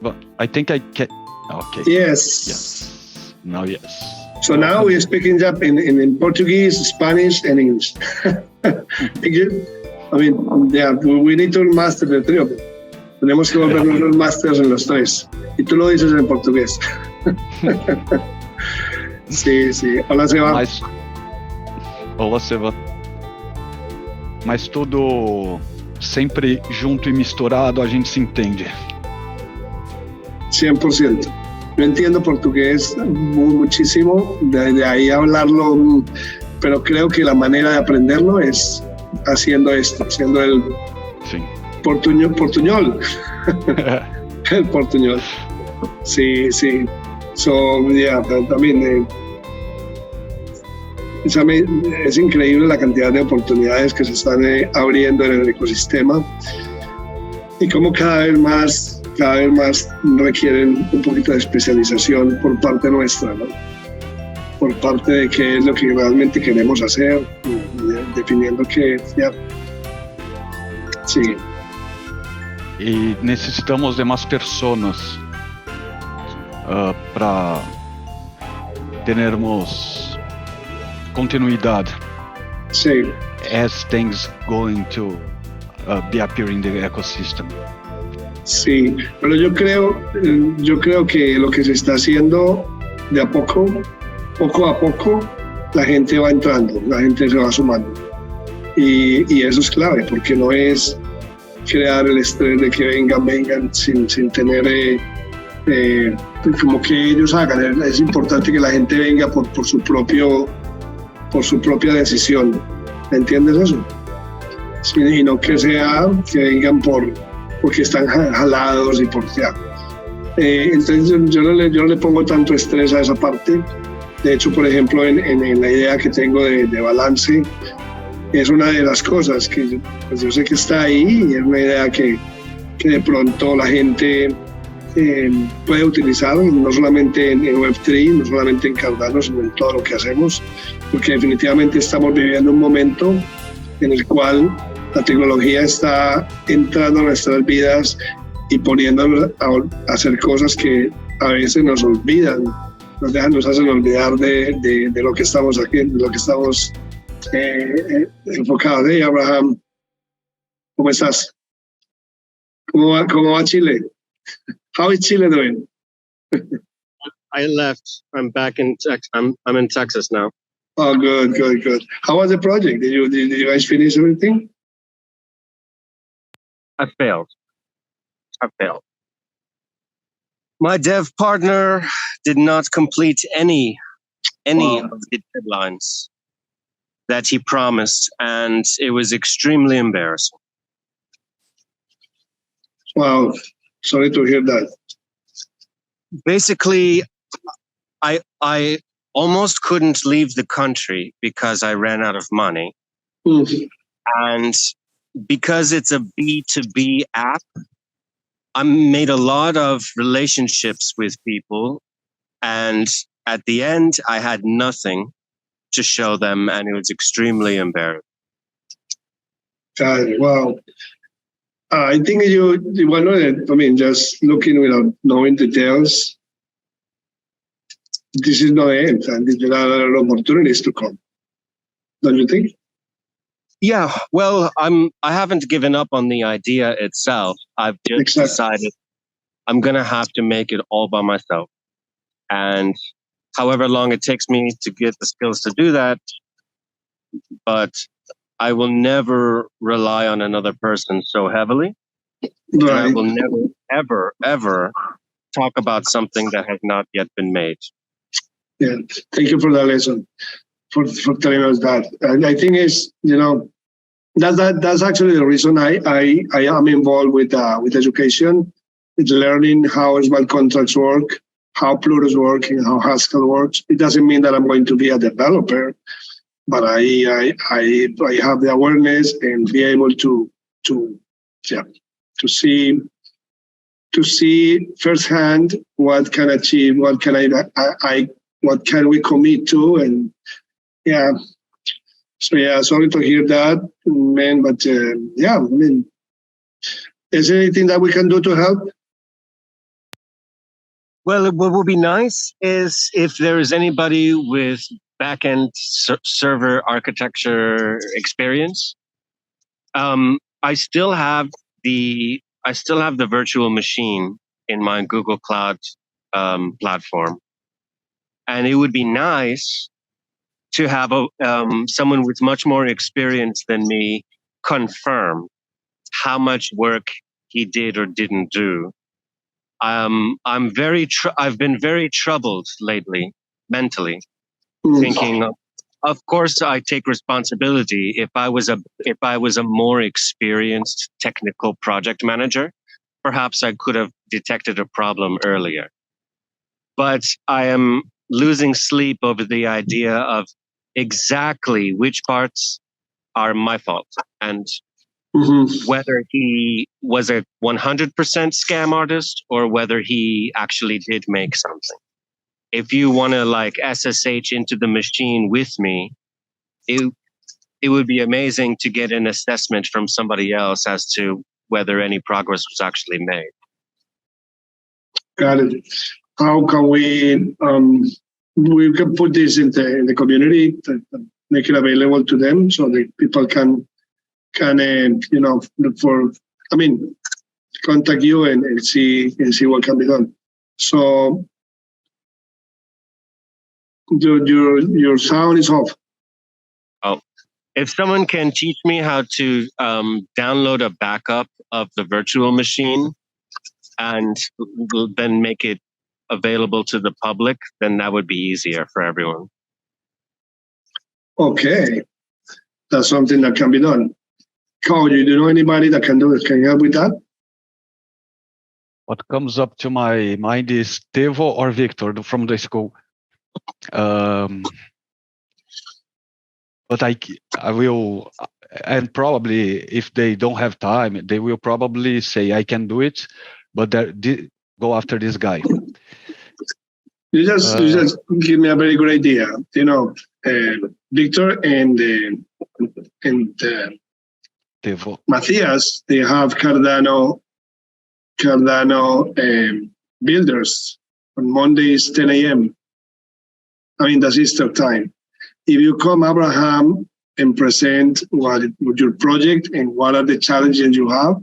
But I think I can. Okay. Yes. Yes. Now, yes. So now we speak in Portuguese, Spanish, and English. I mean, yeah, we need to master the three of them. Tenemos que volvernos los masters en los tres. Y tú lo dices en portugués. Sí, sí. Hola, Seba. Olá, Seba. Mas tudo sempre junto e misturado, a gente se entende. 100%. Yo entiendo portugués muchísimo, de ahí hablarlo, pero creo que la manera de aprenderlo es haciendo esto, haciendo el portuñol. El portuñol. Sí, sí. So, yeah, también es increíble la cantidad de oportunidades que se están abriendo en el ecosistema y cómo cada vez más requieren un poquito de especialización por parte nuestra, ¿no? Por parte de qué es lo que realmente queremos hacer, definiendo que ya. Sí. E necessitamos de mais pessoas para termos continuidade. Sí. As things going to be appearing in the ecosystem. Sí, pero yo creo que lo que se está haciendo de a poco a poco, la gente va entrando, la gente se va sumando. Y eso es clave, porque no es crear el estrés de que vengan sin tener como que ellos hagan. Es importante que la gente venga por su propia decisión. ¿Entiendes eso? Sí, y no que que vengan porque están jalados y por ya. Entonces yo no le pongo tanto estrés a esa parte. De hecho, por ejemplo, en la idea que tengo de balance, es una de las cosas que yo sé que está ahí y es una idea que de pronto la gente puede utilizar, no solamente en Web3, no solamente en Cardano, sino en todo lo que hacemos, porque definitivamente estamos viviendo un momento en el cual la tecnología está entrando a nuestras vidas y poniéndonos a hacer cosas que a veces nos olvidan, nos hacen olvidar de lo que estamos aquí, de lo que estamos enfocados. Hey, Abraham, ¿cómo estás? ¿Cómo va Chile? How is Chile doing? I left. I'm back in Texas. I'm in Texas now. Oh, good. How was the project? Did you guys finish everything? I failed. My dev partner did not complete any of the deadlines that he promised, and it was extremely embarrassing. Wow, sorry to hear that. Basically, I almost couldn't leave the country because I ran out of money. And because it's a B2B app, I made a lot of relationships with people, and at the end, I had nothing to show them, and it was extremely embarrassing. Wow. I think just looking without knowing details, this is not the end, and there are other opportunities to come. Don't you think? Yeah, well, I haven't given up on the idea itself. I've just decided I'm going to have to make it all by myself. And however long it takes me to get the skills to do that, but I will never rely on another person so heavily. Right. And I will never, ever talk about something that has not yet been made. Yeah, thank you for that lesson, for telling us that. And I think that's actually the reason I am involved with education, with learning how smart contracts work, how Plutus work, and how Haskell works. It doesn't mean that I'm going to be a developer, but I have the awareness and be able to see firsthand what can achieve, what can we commit to, and yeah. So yeah, sorry to hear that, man. But is there anything that we can do to help? Well, what would be nice is if there is anybody with back-end server architecture experience. I still have the virtual machine in my Google Cloud platform, and it would be nice to have someone with much more experience than me confirm how much work he did or didn't do. I've been very troubled lately mentally, thinking of course I take responsibility. If I was a more experienced technical project manager, perhaps I could have detected a problem earlier. But I am losing sleep over the idea of exactly which parts are my fault and whether he was a 100% scam artist or whether he actually did make something. If you want to like SSH into the machine with me, it would be amazing to get an assessment from somebody else as to whether any progress was actually made. Got it. How can we can put this in the community, make it available to them so that people can look for, contact you and see what can be done. So your sound is off. Oh, if someone can teach me how to download a backup of the virtual machine and then make it available to the public, then that would be easier for everyone. Okay, that's something that can be done. Carl, do you know anybody that can do it? Can you help with that? What comes up to my mind is Tevo or Victor from the school. But I will, and probably if they don't have time, they will probably say I can do it, but go after this guy. You just give me a very good idea. Victor and Tevo. Matthias, they have Cardano builders on Mondays 10 a.m. That's Easter time. If you come, Abraham, and present what your project and what are the challenges you have,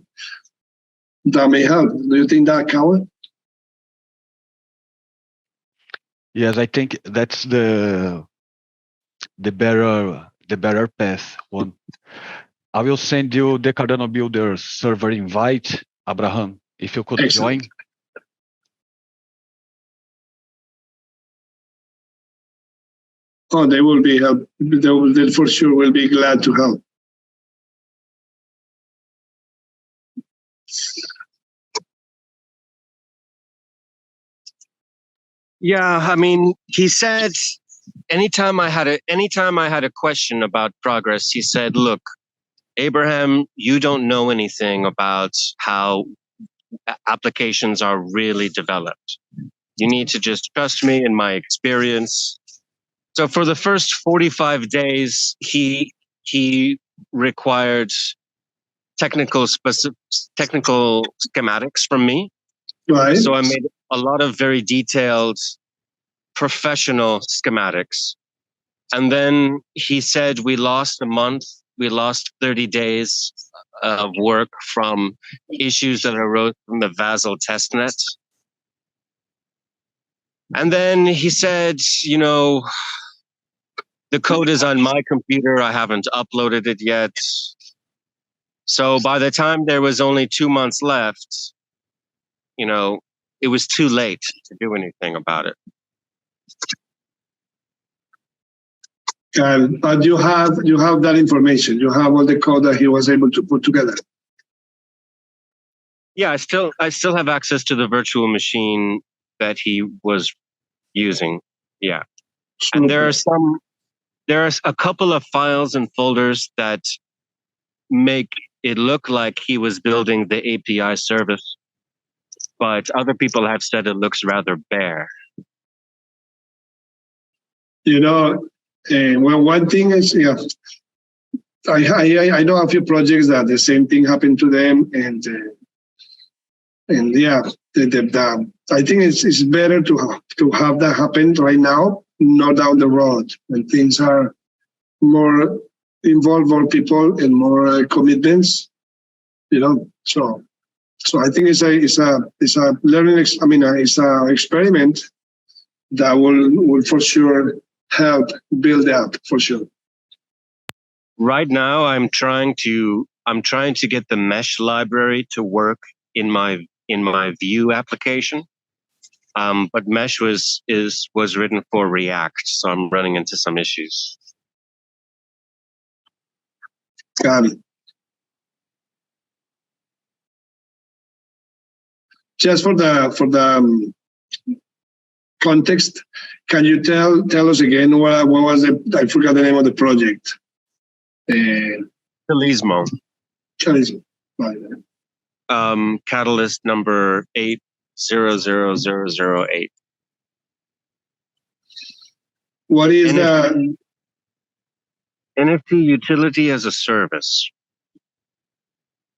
that may help. Do you think that can? Yes, I think that's the better path. One, I will send you the Cardano Builder server invite, Abraham, if you could Excellent. join. Oh, they will be help. They for sure will be glad to help. Yeah, he said anytime I had a question about progress, he said, "Look, Abraham, you don't know anything about how applications are really developed. You need to just trust me and my experience." So for the first 45 days, he required technical schematics from me. Right. So I made a lot of very detailed professional schematics. And then he said we lost a month, we lost 30 days of work from issues that arose from the Vasil testnet. And then he said, the code is on my computer. I haven't uploaded it yet. So by the time there was only 2 months left, it was too late to do anything about it. But you have that information. You have all the code that he was able to put together. Yeah, I still have access to the virtual machine that he was using. Yeah. Super. And there are a couple of files and folders that make it look like he was building the API service, but other people have said it looks rather bare. One thing is, I know a few projects that the same thing happened to them, and the I think it's better to have that happen right now, not down the road when things are more involve more people and more commitments. So I think it's a learning. It's a experiment that will for sure help build up for sure. Right now, I'm trying to get the mesh library to work in my Vue application. But mesh was written for React, so I'm running into some issues. Got it. Just for the context, can you tell us again what was I forgot the name of the project. Calismo. Right. Catalyst number 800008. What is the NFT utility as a service?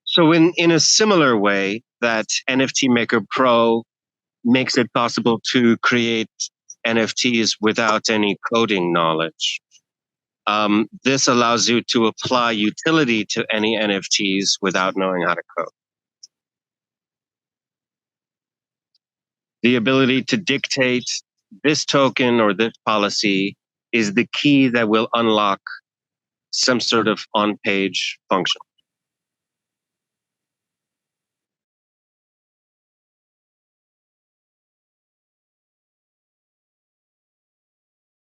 So in a similar way that NFT Maker Pro makes it possible to create NFTs without any coding knowledge, this allows you to apply utility to any NFTs without knowing how to code. The ability to dictate this token or this policy is the key that will unlock some sort of on-page function.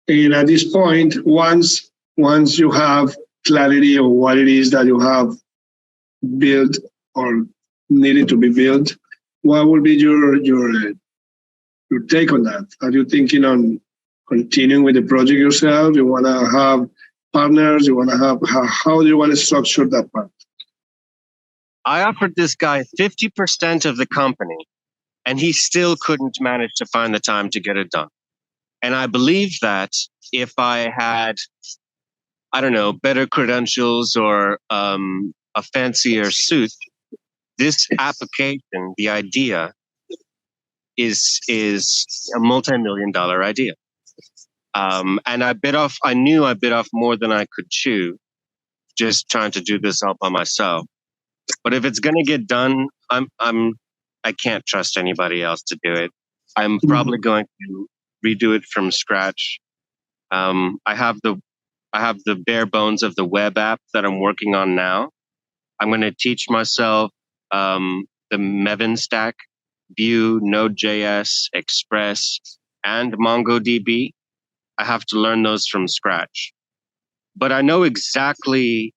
And at this point, once you have clarity of what it is that you have built or needed to be built, what would be your take on that? Are you thinking on continuing with the project yourself? You want to have partners? You want to have how do you want to structure that part? I offered this guy 50% of the company, and he still couldn't manage to find the time to get it done. And I believe that if I had, I don't know, better credentials or a fancier suit, this application, the idea, is a multi-million-dollar idea. And I knew I bit off more than I could chew, just trying to do this all by myself. But if it's gonna get done, I can't trust anybody else to do it. I'm probably going to redo it from scratch. I have the bare bones of the web app that I'm working on now. I'm going to teach myself the Maven stack, Vue, Node.js, Express, and MongoDB. I have to learn those from scratch. But I know exactly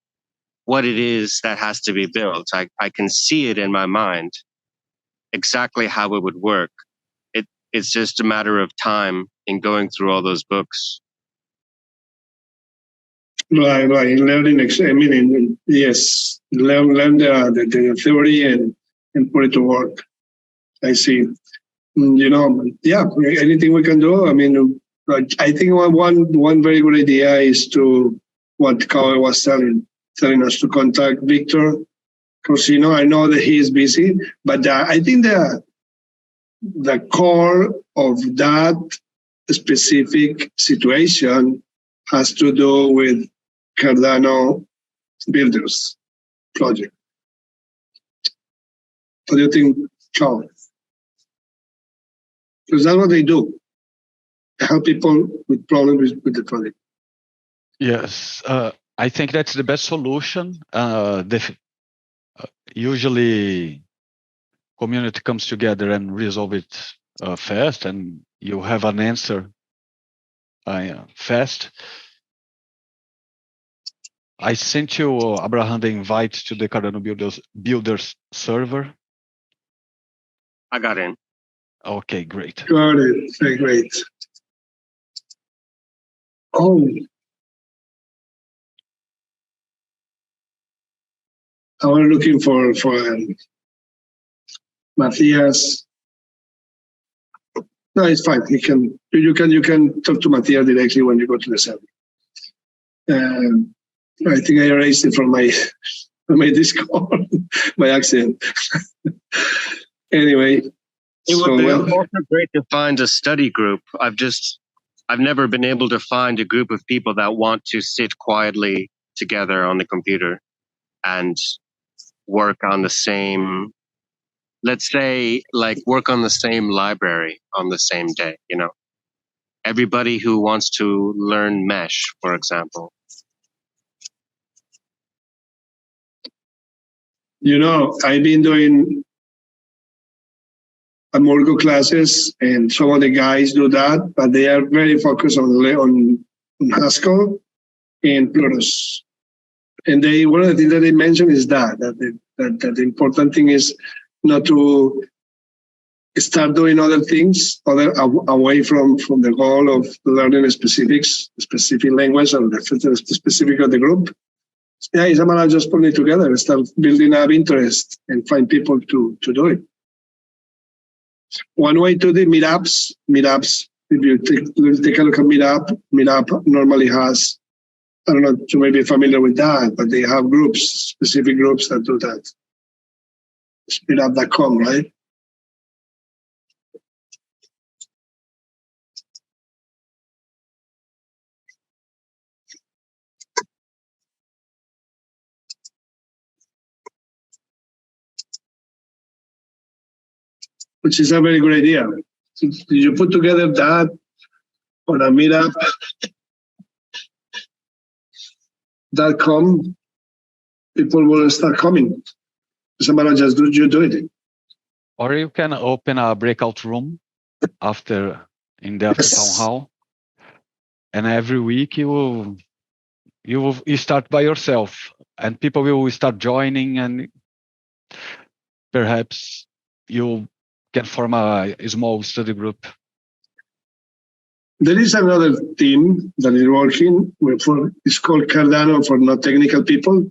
what it is that has to be built. I can see it in my mind, exactly how it would work. It's just a matter of time in going through all those books. Right. Learning, yes, learn the theory and put it to work. I see. Anything we can do. I think one very good idea is to what Kyle was telling us to contact Victor Corsino. I know that he is busy, but I think the core of that specific situation has to do with Cardano Builders project. What do you think, Charles? Because that's what they do. They help people with problems with the project. Yes, I think that's the best solution. Usually, community comes together and resolve it fast, and you have an answer fast. I sent you, Abraham, the invite to the Cardano Builders server. I got in. Okay, great. Got it. Very great. Oh. I was looking for Matthias. No, it's fine. You can talk to Matthias directly when you go to the server. I think I erased it from my Discord by accident. Anyway, It would be also great to find a study group. I've never been able to find a group of people that want to sit quietly together on the computer and work on the same, let's say, like work on the same library on the same day, you know. Everybody who wants to learn Mesh, for example. You know, I've been doing Amorgo classes, and some of the guys do that, but they are very focused on Haskell and Plurus. And they one of the things that they mention is that the important thing is not to start doing other things away from the goal of learning specific language or the specific of the group. Yeah, it's a matter of just putting it together and start building up interest and find people to do it. One way to do meetups, if you take a look at Meetup normally has, I don't know, you may be familiar with that, but they have specific groups that do that. It's meetup.com, right? Which is a very good idea. You put together that on a meetup.com, people will start coming. Somebody just do it. Or you can open a breakout room in the after town hall, and every week you start by yourself, and people will start joining, and perhaps you can form a small study group. There is another team that is working it's called Cardano for not technical people.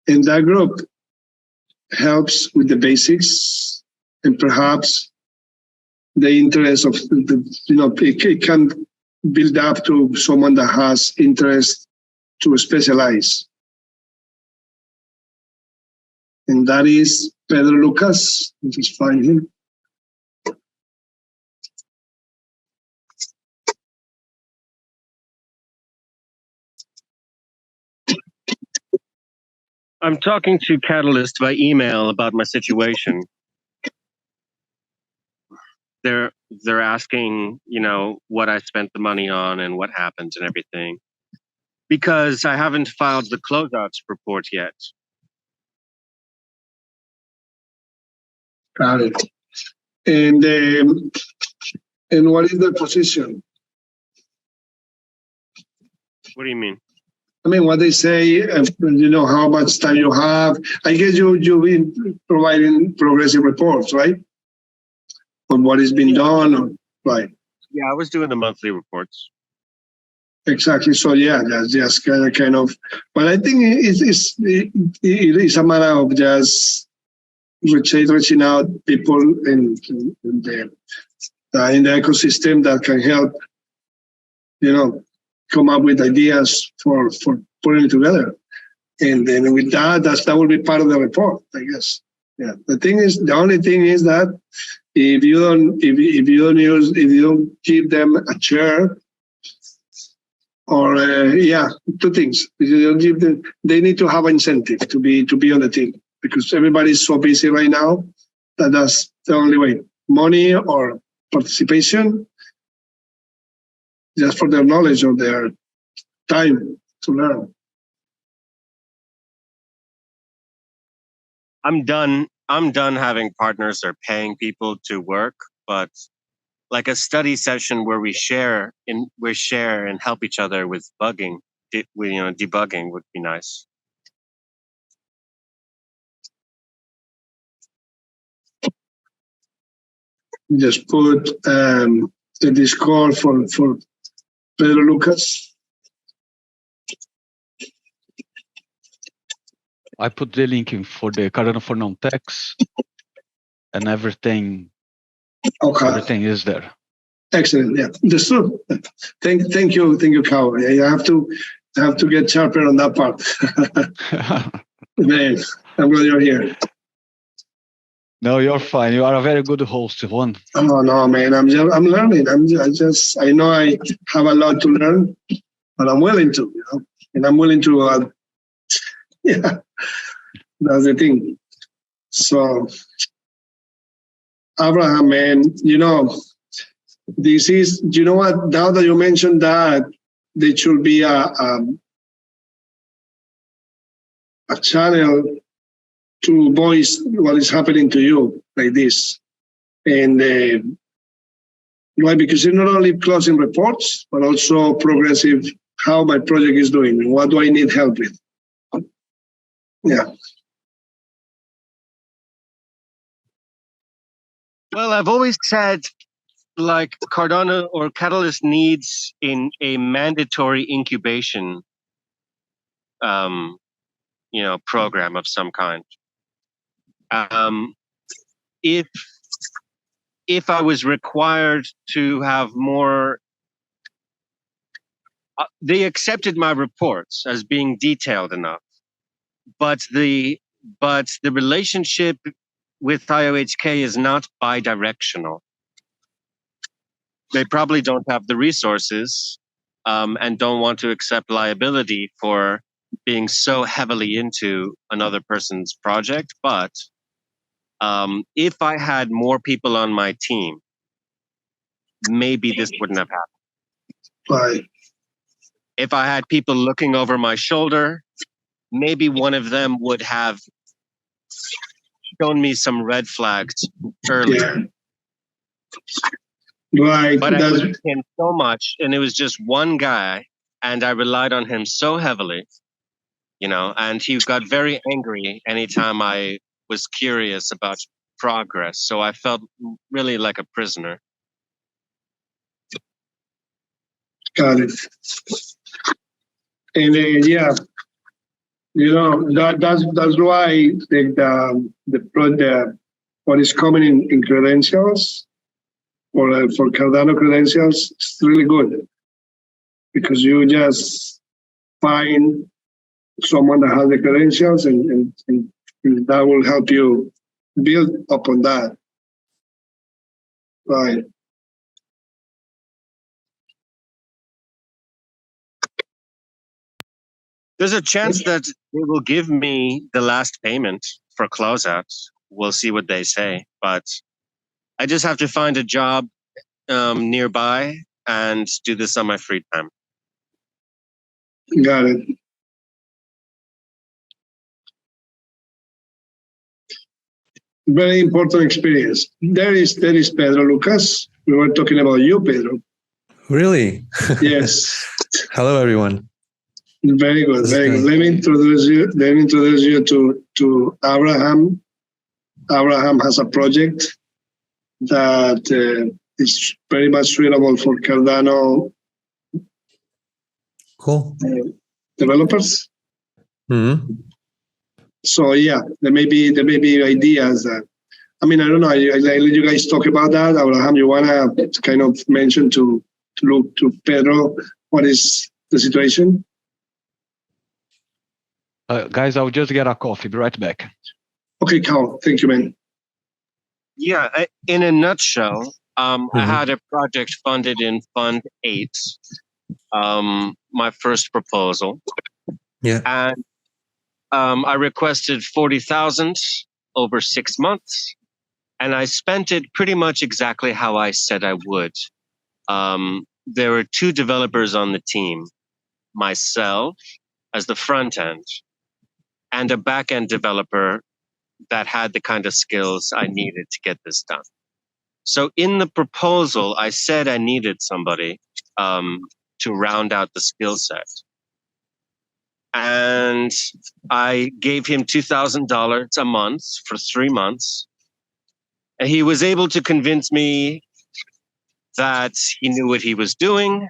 And that group helps with the basics and perhaps the interest of it can build up to someone that has interest to specialize. And that is Pedro Lucas. I'll just find him. I'm talking to Catalyst by email about my situation. They're asking, what I spent the money on and what happened and everything. Because I haven't filed the closeouts report yet. Got it. And what is the position? What do you mean? I mean, what they say, how much time you have. I guess you've been providing progressive reports, right? On what has been done, right? Yeah, I was doing the monthly reports. Exactly. So yeah, that's just kind of. But I think it is a matter of just reaching out people in the ecosystem that can help, come up with ideas for putting it together, and then with that will be part of the report, I guess. Yeah. The only thing is that if you don't give them a chair, or two things. If you don't give them, they need to have an incentive to be on the team, because everybody's so busy right now that that's the only way. Money or participation, just for their knowledge or their time to learn. I'm done having partners or paying people to work, but like a study session where we share and help each other with debugging would be nice. Just put the Discord for Pedro Lucas. I put the link in for the Cardano for non-techs, and everything. Okay. Everything is there. Excellent. Yeah, that's true. Thank you, Kao. I have to get sharper on that part. Man, I'm glad you're here. No, you're fine. You are a very good host, Juan. Oh no, man! I'm learning. I know I have a lot to learn, but I'm willing to, and I'm willing to. Yeah, that's the thing. So, Abraham, man, this is. You know what? Now that you mentioned that, there should be a channel to voice what is happening to you like this, and. Why? Because it's not only closing reports, but also progressive, how my project is doing and what do I need help with. Yeah. Well, I've always said, like, Cardano or Catalyst needs in a mandatory incubation, program of some kind. If I was required to have more, they accepted my reports as being detailed enough, but the relationship with IOHK is not bidirectional. They probably don't have the resources and don't want to accept liability for being so heavily into another person's project. But if I had more people on my team, maybe this wouldn't have happened. Right. If I had people looking over my shoulder, maybe one of them would have shown me some red flags earlier. Yeah. Right. But I liked him so much, and it was just one guy, and I relied on him so heavily, and he got very angry anytime I was curious about progress. So I felt really like a prisoner. Got it. And yeah, that's why I think what is coming in credentials for Cardano credentials is really good, because you just find someone that has the credentials and that will help you build upon that. Right. There's a chance that they will give me the last payment for closeout. We'll see what they say, but I just have to find a job nearby and do this on my free time. Got it. Very important experience. There is Pedro Lucas. We were talking about you, Pedro. Really? Yes. Hello, everyone. Very good, very good. Let me introduce you to Abraham. Abraham has a project that is very much suitable for Cardano cool developers. Mm-hmm. So yeah, there may be ideas that, I don't know. I let you guys talk about that. Abraham, you wanna kind of mention to Pedro what is the situation? Guys, I'll just get a coffee. Be right back. Okay, Carl. Thank you, man. Yeah, in a nutshell, I had a project funded in Fund 8, my first proposal. Yeah. And I requested 40,000 over 6 months, and I spent it pretty much exactly how I said I would. There were 2 developers on the team, myself as the front end, and a back-end developer that had the kind of skills I needed to get this done. So in the proposal, I said I needed somebody to round out the skill set. And I gave him $2,000 a month for 3 months. And he was able to convince me that he knew what he was doing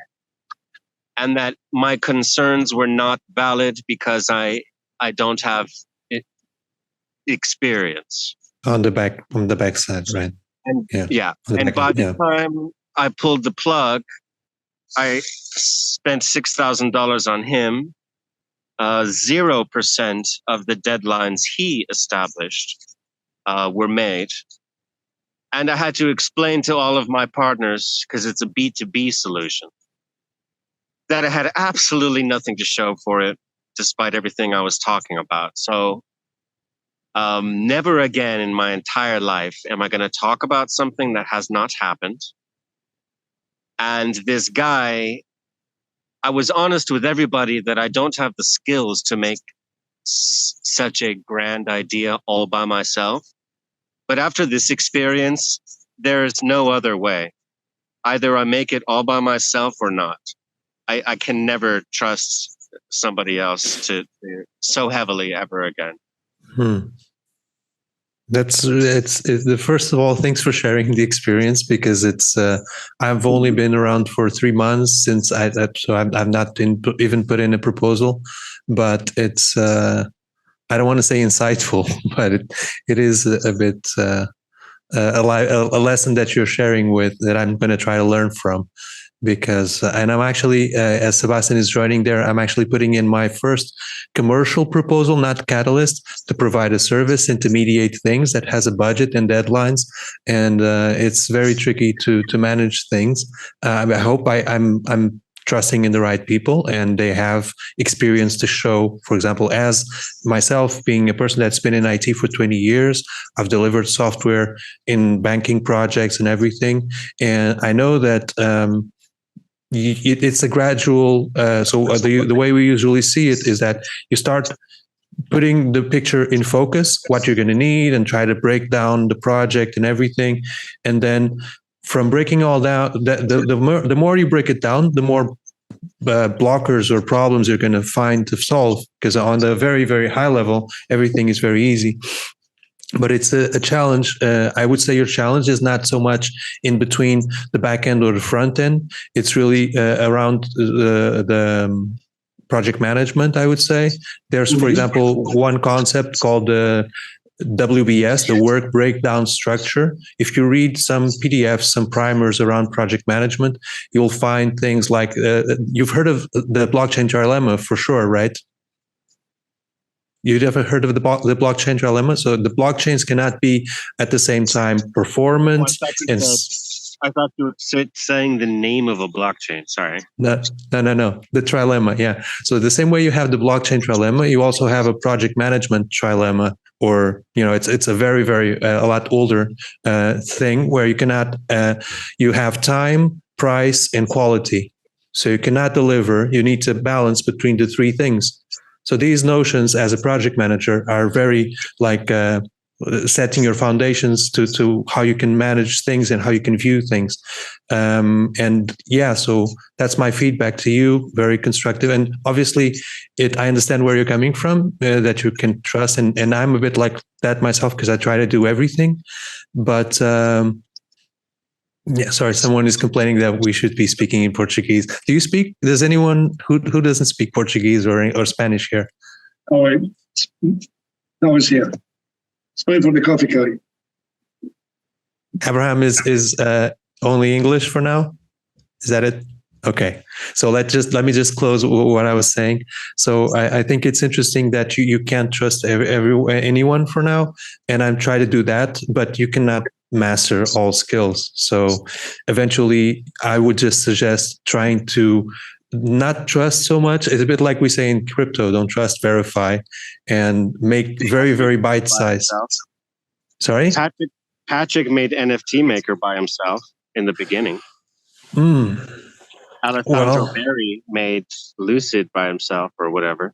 and that my concerns were not valid because I don't have experience. On the back side, right? And yeah. And by the time I pulled the plug, I spent $6,000 on him, 0% of the deadlines he established. were made. And I had to explain to all of my partners, because it's a B2B solution, that I had absolutely nothing to show for it, despite everything I was talking about. So never again in my entire life am I going to talk about something that has not happened. And this guy, I was honest with everybody that I don't have the skills to make such a grand idea all by myself. But after this experience, there is no other way. Either I make it all by myself or not. I can never trust somebody else to so heavily ever again. It's the first of all, thanks for sharing the experience, because it's I've only been around for 3 months since I've not even put in a proposal, but it's I don't want to say insightful, but it is a bit a lesson that you're sharing with that I'm going to try to learn from. Because and I'm actually as Sebastian is joining there, I'm actually putting in my first commercial proposal, not Catalyst, to provide a service, intermediate things that has a budget and deadlines, and it's very tricky to manage things. I hope I'm trusting in the right people, and they have experience to show. For example, as myself being a person that's been in IT for 20 years, I've delivered software in banking projects and everything, and I know that. It's a gradual. So the way we usually see it is that you start putting the picture in focus, what you're going to need, and try to break down the project and everything, and then from breaking all down, the more you break it down, the more blockers or problems you're going to find to solve. Because on the very, very high level, everything is very easy. But it's a challenge. I would say your challenge is not so much in between the back end or the front end. It's really around the project management, I would say. There's, for example, one concept called WBS, the work breakdown structure. If you read some PDFs, some primers around project management, you'll find things like, you've heard of the blockchain trilemma for sure, right? You've ever heard of the blockchain trilemma? So the blockchains cannot be at the same time performance and. I thought you were saying the name of a blockchain. Sorry. No. The trilemma, yeah. So the same way you have the blockchain trilemma, you also have a project management trilemma, or it's a very, very a lot older thing where you cannot. You have time, price, and quality. So you cannot deliver. You need to balance between the three things. So these notions as a project manager are very like setting your foundations to how you can manage things and how you can view things. And yeah, so that's my feedback to you, very constructive. And obviously I understand where you're coming from, that you can trust. And I'm a bit like that myself because I try to do everything. But yeah, sorry, someone is complaining that we should be speaking in Portuguese. Does anyone who doesn't speak Portuguese or Spanish here? Oh, no, it's here. Sorry for the coffee, Kelly. Abraham is only English for now. Is that it? Okay. So let me just close what I was saying. So I think it's interesting that you can't trust anyone for now, and I'm trying to do that, but you cannot master all skills. So eventually I would just suggest trying to not trust so much. It's a bit like we say in crypto, don't trust, verify, and make very, very bite-sized. Sorry? Patrick made NFT Maker by himself in the beginning. Alessandro Berry made Lucid by himself, or whatever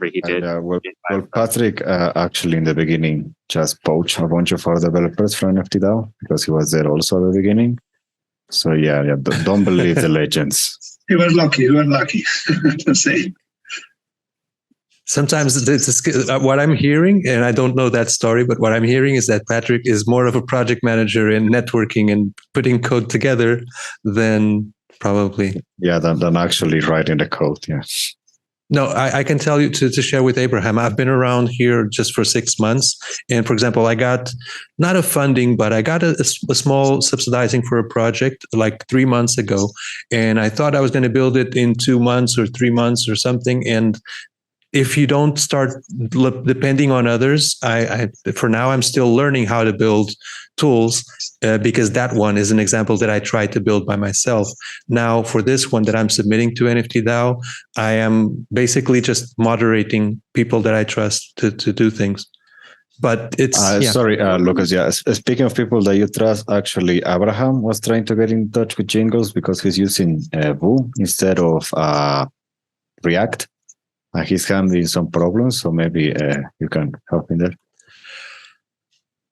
he did. Patrick actually in the beginning just poached a bunch of our developers from NFTDAO because he was there also at the beginning. So yeah, don't believe the legends. You were lucky. To say. Sometimes what I'm hearing, and I don't know that story, but what I'm hearing is that Patrick is more of a project manager in networking and putting code together than probably. Yeah, than actually writing the code. Yeah. No, I can tell you to share with Abraham. I've been around here just for 6 months. And for example, I got not a funding, but I got a small subsidizing for a project like 3 months ago. And I thought I was going to build it in 2 months or 3 months or something. And if you don't start depending on others, for now I'm still learning how to build tools because that one is an example that I tried to build by myself. Now for this one that I'm submitting to NFT DAO, I am basically just moderating people that I trust to do things. But it's sorry, Lucas. Yeah, speaking of people that you trust, actually, Abraham was trying to get in touch with Jingles because he's using Vue instead of React. He's having some problems, so maybe you can help him there.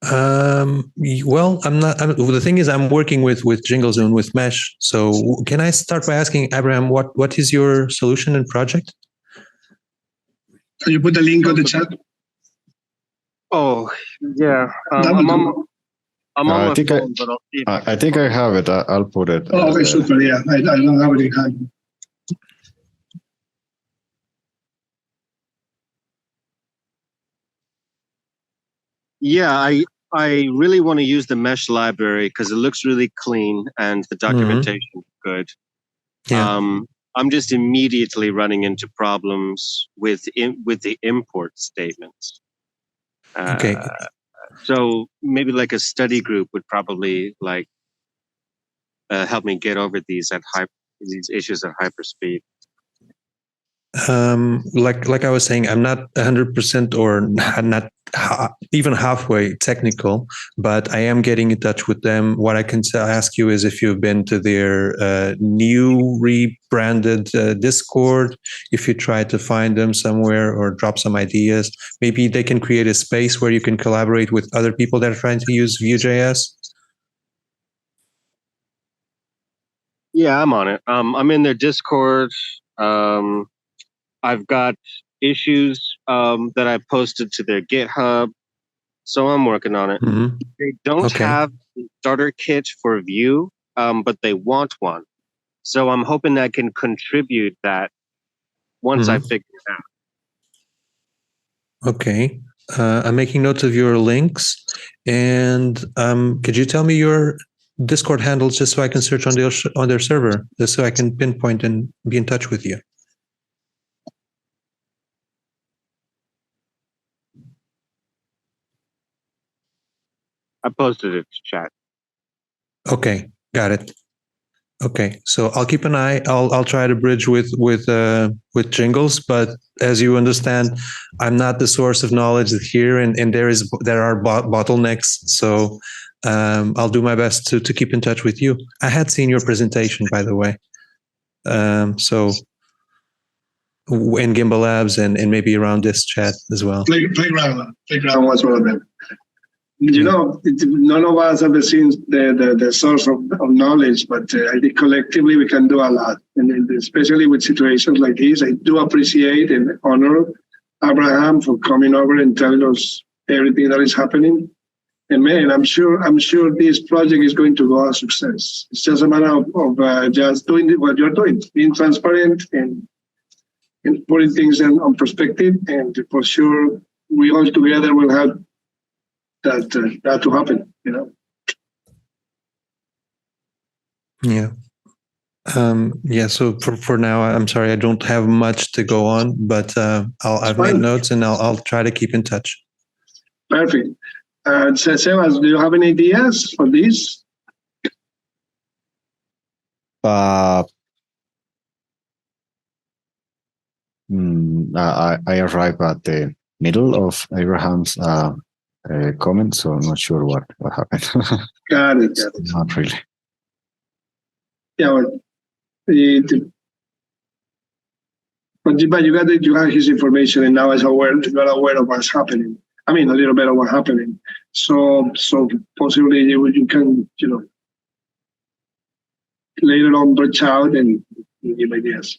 Well, the thing is, I'm working with Jingles and with Mesh. So can I start by asking Abraham, what is your solution and project? Can you put the link on the chat? Oh, yeah. I'm on my phone, but I'll see. I think I have it. I'll put it. Oh, okay, super. Yeah, I don't have it in hand. Yeah, I really want to use the Mesh library because it looks really clean and the documentation is good. Yeah. I'm just immediately running into problems with the import statements. Okay. So maybe like a study group would probably help me get over these issues at hyperspeed. Like I was saying, I'm not 100% or not even halfway technical, but I am getting in touch with them. What I can ask you is if you've been to their new rebranded Discord, if you try to find them somewhere or drop some ideas, maybe they can create a space where you can collaborate with other people that are trying to use Vue.js. Yeah, I'm on it. I'm in their Discord. I've got issues that I posted to their GitHub, so I'm working on it. Mm-hmm. They don't have a starter kit for Vue, but they want one. So I'm hoping I can contribute that once I figure it out. Okay. I'm making notes of your links. And could you tell me your Discord handles just so I can search on their server, just so I can pinpoint and be in touch with you? I posted it to chat. Okay, got it. Okay, so I'll keep an eye. I'll try to bridge with Jingles, but as you understand, I'm not the source of knowledge here, and there are bottlenecks. So I'll do my best to keep in touch with you. I had seen your presentation, by the way. So in Gimbal Labs and maybe around this chat as well. Playground was one of them. You know, none of us have seen the source of knowledge, but I think collectively we can do a lot. And especially with situations like this, I do appreciate and honor Abraham for coming over and telling us everything that is happening. And man, I'm sure this project is going to go a success. It's just a matter of just doing what you're doing, being transparent and putting things on perspective. And for sure, we all together will have that to happen, you know. Yeah. Yeah. So for now, I'm sorry, I don't have much to go on, but I've made notes and I'll try to keep in touch. Perfect. Sebas, do you have any ideas for this? I arrived at the middle of Abraham's comment, so I'm not sure what happened. Got it. Not really. Yeah, well, but you got his information, and now you're aware of what's happening. I mean, a little bit of what's happening. So possibly you can, you know, later on reach out and give ideas.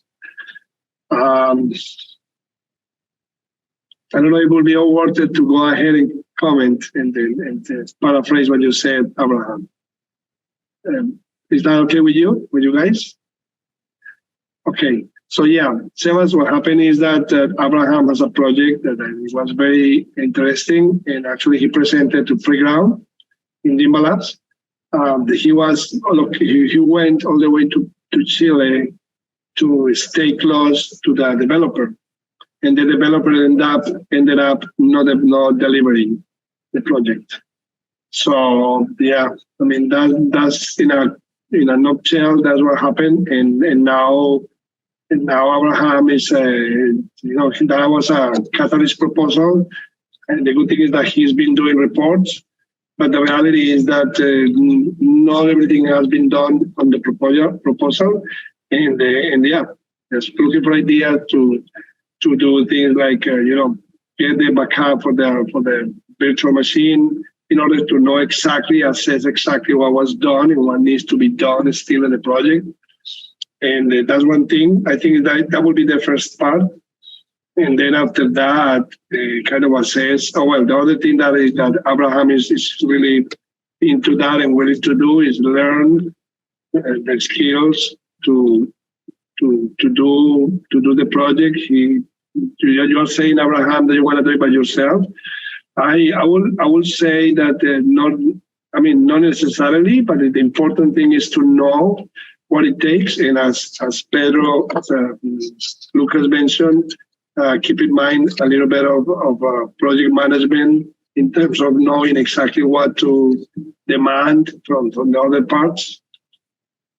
I don't know if it will be all worth it to go ahead and comment and paraphrase what you said, Abraham. Is that okay with you guys? Okay. So yeah, Sebas, what happened is that Abraham has a project that was very interesting, and actually he presented to Playground in Gimbal Labs. He went all the way to Chile to stay close to the developer. and the developer ended up not delivering the project. So yeah, I mean that's in a nutshell, that's what happened, and now Abraham is that was a catalyst proposal, and the good thing is that he's been doing reports, but the reality is that not everything has been done on the proposal, and yeah, just looking for ideas to do things like get the backup for the virtual machine in order to know assess exactly what was done and what needs to be done still in the project. And that's one thing. I think that will be the first part. And then after that, kind of assess. The other thing that Abraham is really into that and willing to do is learn the skills to do the project. You're saying, Abraham, that you want to do it by yourself. I will say that not necessarily, but the important thing is to know what it takes. And as Pedro, Lucas mentioned, keep in mind a little bit of project management in terms of knowing exactly what to demand from the other parts.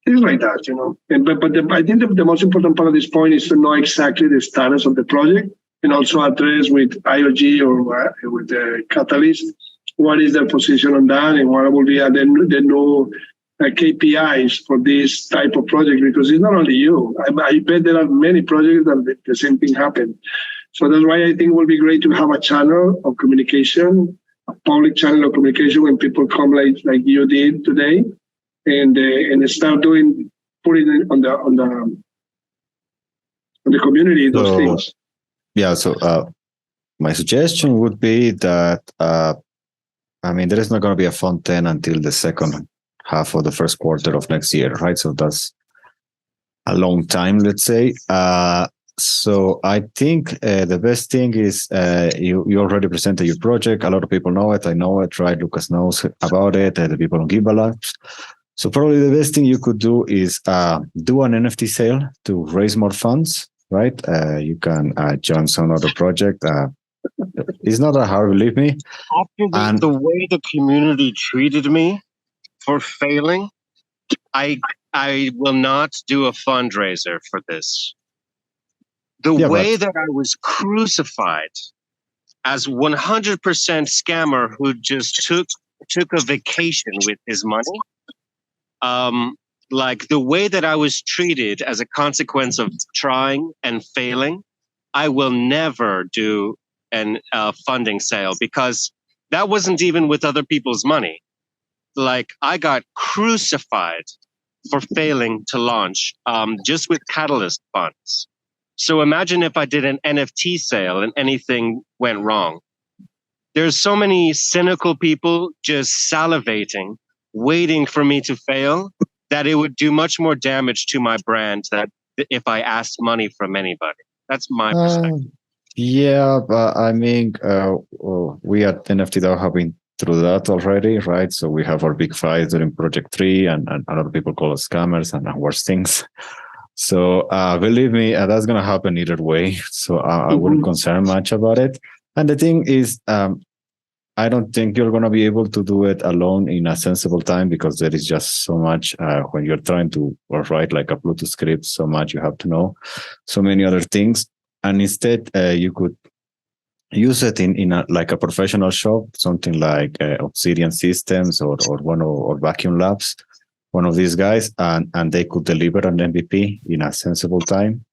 Things like that, But I think the most important part of this point is to know exactly the status of the project and also address with IOG or with the Catalyst what is their position on that and what will be the new KPIs for this type of project, because it's not only you. I bet there are many projects that the same thing happened. So that's why I think it will be great to have a channel of communication, a public channel of communication when people come like you did today, and start putting it on the community those things. Yeah. So my suggestion would be that there is not going to be a Fund 10 until the second half of the first quarter of next year, right? So that's a long time, let's say. So I think the best thing is you already presented your project. A lot of people know it. I know it, right? Lucas knows about it. The people on Gibalabs. So probably the best thing you could do is do an NFT sale to raise more funds, right? You can join some other project. It's not that hard, believe me. After the way the community treated me for failing, I will not do a fundraiser for this. The way that I was crucified as 100% scammer who just took a vacation with his money, like the way that I was treated as a consequence of trying and failing, I will never do a funding sale, because that wasn't even with other people's money. Like, I got crucified for failing to launch just with Catalyst funds. So imagine if I did an NFT sale and anything went wrong. There's so many cynical people just salivating, waiting for me to fail, that it would do much more damage to my brand than if I asked money from anybody. That's my perspective. Yeah, but I mean, we at NFT have been through that already, right? So we have our big fights during Project 3, and a lot of people call us scammers and worse things. So believe me, that's going to happen either way. So I wouldn't concern much about it. And the thing is, I don't think you're going to be able to do it alone in a sensible time, because there is just so much when you're trying to write like a Bluetooth script, so much you have to know, so many other things. And instead, you could use it in a professional shop, something like Obsidian Systems or Vacuum Labs, one of these guys, and they could deliver an MVP in a sensible time.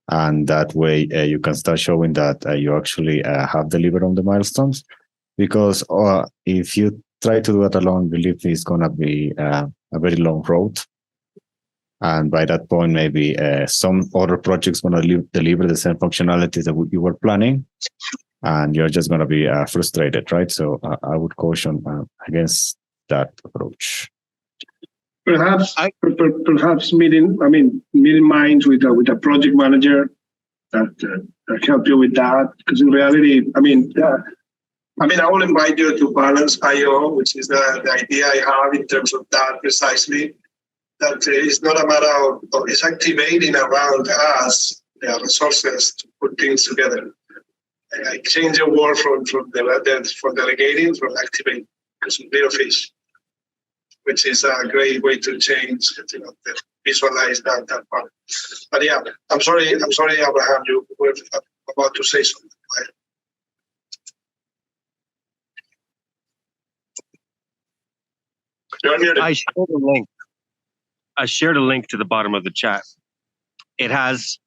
And that way you can start showing that you actually have delivered on the milestones. Because if you try to do it alone, believe me, it's going to be a very long road. And by that point, maybe some other projects going to deliver the same functionality that you were planning, and you're just going to be frustrated, right? So I would caution against that approach. Perhaps meeting minds with a project manager that help you with that. Because in reality, I will invite you to Balance IO, which is the idea I have in terms of that precisely. That it's not a matter of it's activating around us resources to put things together. I change the word from delegating from activating, because little fish, which is a great way to change, to visualize that part. But yeah, I'm sorry, Abraham, you were about to say something. I shared a link to the bottom of the chat. It has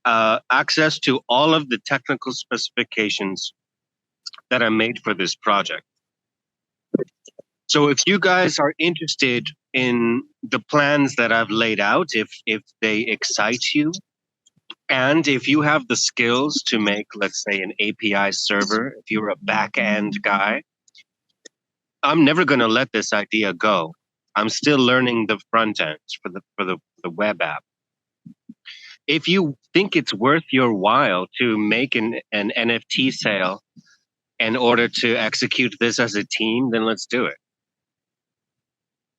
access to all of the technical specifications that I made for this project. So if you guys are interested in the plans that I've laid out, if they excite you, and if you have the skills to make, let's say, an API server, if you're a back-end guy, I'm never going to let this idea go. I'm still learning the front end for the web app. If you think it's worth your while to make an NFT sale in order to execute this as a team, then let's do it.